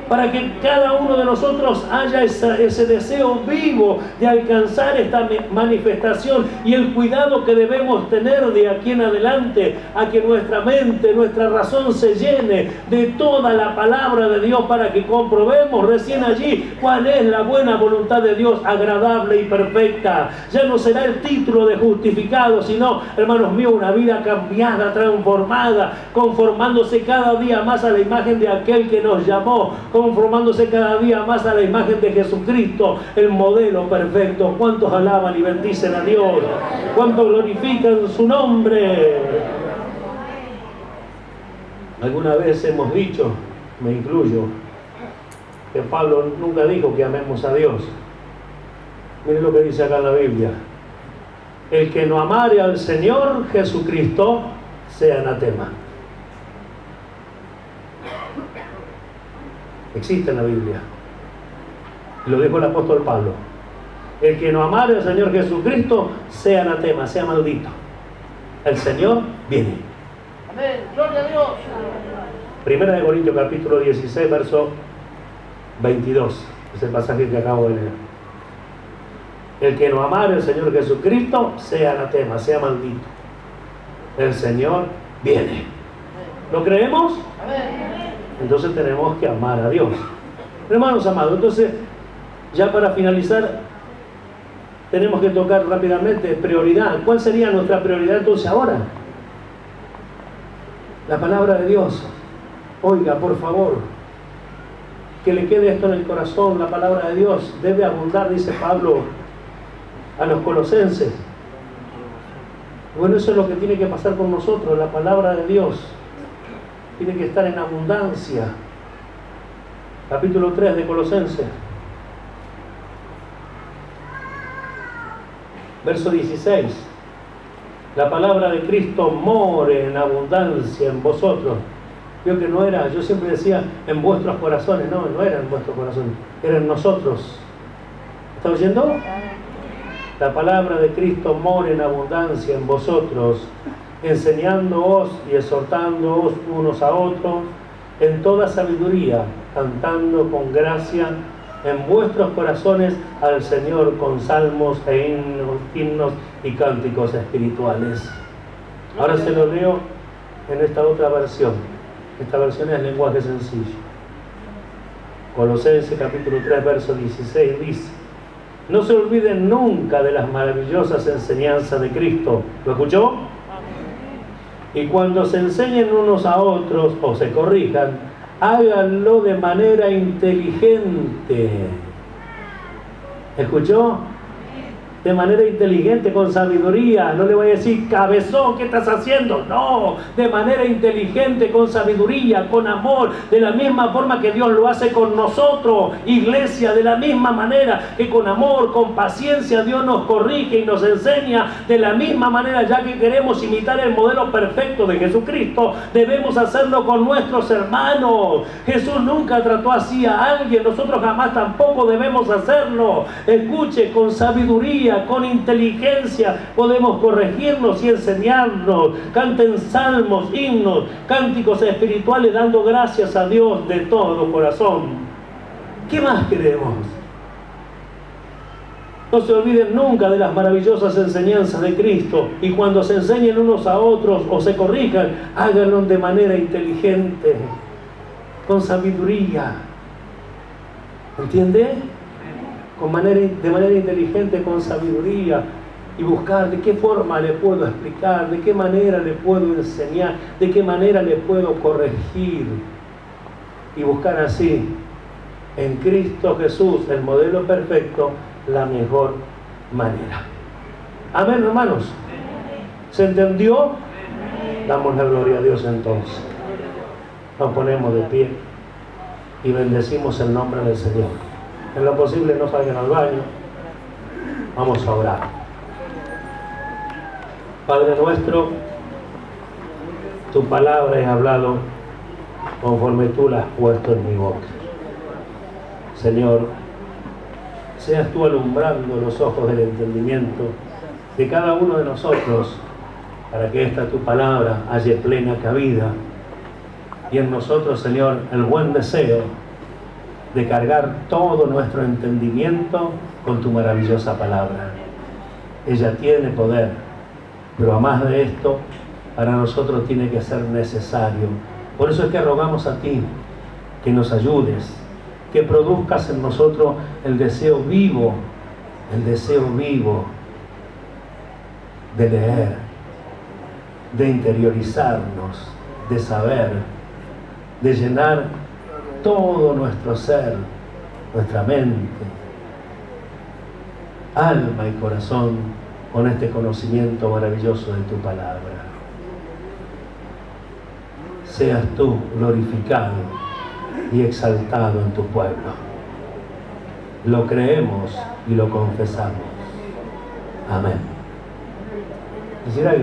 Para que cada uno de nosotros haya ese deseo vivo de alcanzar esta manifestación y el cuidado que debemos tener de aquí en adelante, a que nuestra mente, nuestra razón se llene de toda la palabra de Dios para que comprobemos recién allí cuál es la buena voluntad de Dios, agradable y perfecta. Ya no será el título de justificado, sino, hermanos míos, una vida cambiada, transformada, conformándose cada día más a la imagen de aquel que nos llamó, conformándose cada día más a la imagen de Jesucristo, el modelo perfecto. ¿Cuántos alaban y bendicen a Dios? ¿Cuántos glorifican su nombre? Alguna vez hemos dicho, me incluyo, que Pablo nunca dijo que amemos a Dios. Miren lo que dice acá en la Biblia: el que no amare al Señor Jesucristo sea anatema. Existe en la Biblia. Lo dijo el apóstol Pablo. El que no amare al Señor Jesucristo sea anatema, sea maldito. El Señor viene. Amén. Gloria a Dios. Primera de Corintios capítulo 16, verso 22. Es el pasaje que acabo de leer. El que no amare al Señor Jesucristo sea anatema, sea maldito. El Señor viene. ¿Lo creemos? Amén. Entonces tenemos que amar a Dios. Hermanos amados, entonces, ya para finalizar, tenemos que tocar rápidamente prioridad. ¿Cuál sería nuestra prioridad entonces ahora? La palabra de Dios. Oiga, por favor, que le quede esto en el corazón. La palabra de Dios debe abundar, dice Pablo a los colosenses. Bueno, eso es lo que tiene que pasar con nosotros. La palabra de Dios tiene que estar en abundancia. Capítulo 3 de Colosenses, verso 16. La palabra de Cristo more en abundancia en vosotros. Vio que no era, yo siempre decía en vuestros corazones. No, no era en vuestros corazones, era en nosotros. ¿Está oyendo? La palabra de Cristo more en abundancia en vosotros, enseñándoos y exhortándoos unos a otros en toda sabiduría, cantando con gracia en vuestros corazones al Señor con salmos e himnos y cánticos espirituales. Ahora se lo leo en esta otra versión. Esta versión es lenguaje sencillo. Colosenses capítulo 3 verso 16 dice: no se olviden nunca de las maravillosas enseñanzas de Cristo. ¿Lo escuchó? Y cuando se enseñen unos a otros o se corrijan, háganlo de manera inteligente. ¿Escuchó? De manera inteligente, con sabiduría. No le voy a decir, cabezón, ¿qué estás haciendo? No, de manera inteligente, con sabiduría, con amor, de la misma forma que Dios lo hace con nosotros, iglesia, de la misma manera que con amor, con paciencia Dios nos corrige y nos enseña. De la misma manera, ya que queremos imitar el modelo perfecto de Jesucristo, debemos hacerlo con nuestros hermanos. Jesús nunca trató así a alguien, nosotros jamás tampoco debemos hacerlo. Escuche, con sabiduría, con inteligencia podemos corregirnos y enseñarnos. Canten salmos, himnos, cánticos espirituales dando gracias a Dios de todo corazón. ¿Qué más queremos? No se olviden nunca de las maravillosas enseñanzas de Cristo, y cuando se enseñen unos a otros o se corrijan, háganlo de manera inteligente, con sabiduría. ¿Entiende? De manera inteligente, con sabiduría, y buscar de qué forma le puedo explicar, de qué manera le puedo enseñar, de qué manera le puedo corregir, y buscar así en Cristo Jesús, el modelo perfecto, la mejor manera. Amén, hermanos. ¿Se entendió? Damos la gloria a Dios entonces. Nos ponemos de pie y bendecimos el nombre del Señor. En lo posible no salgan al baño. Vamos a orar. Padre nuestro, tu palabra he hablado conforme tú la has puesto en mi boca. Señor, seas tú alumbrando los ojos del entendimiento de cada uno de nosotros para que esta tu palabra halle plena cabida y en nosotros, Señor, el buen deseo de cargar todo nuestro entendimiento con tu maravillosa palabra. Ella tiene poder, pero a más de esto, para nosotros tiene que ser necesario. Por eso es que rogamos a ti que nos ayudes, que produzcas en nosotros el deseo vivo de leer, de interiorizarnos, de saber, de llenar todo nuestro ser, nuestra mente, alma y corazón con este conocimiento maravilloso de tu palabra. Seas tú glorificado y exaltado en tu pueblo. Lo creemos y lo confesamos. Amén. Quisiera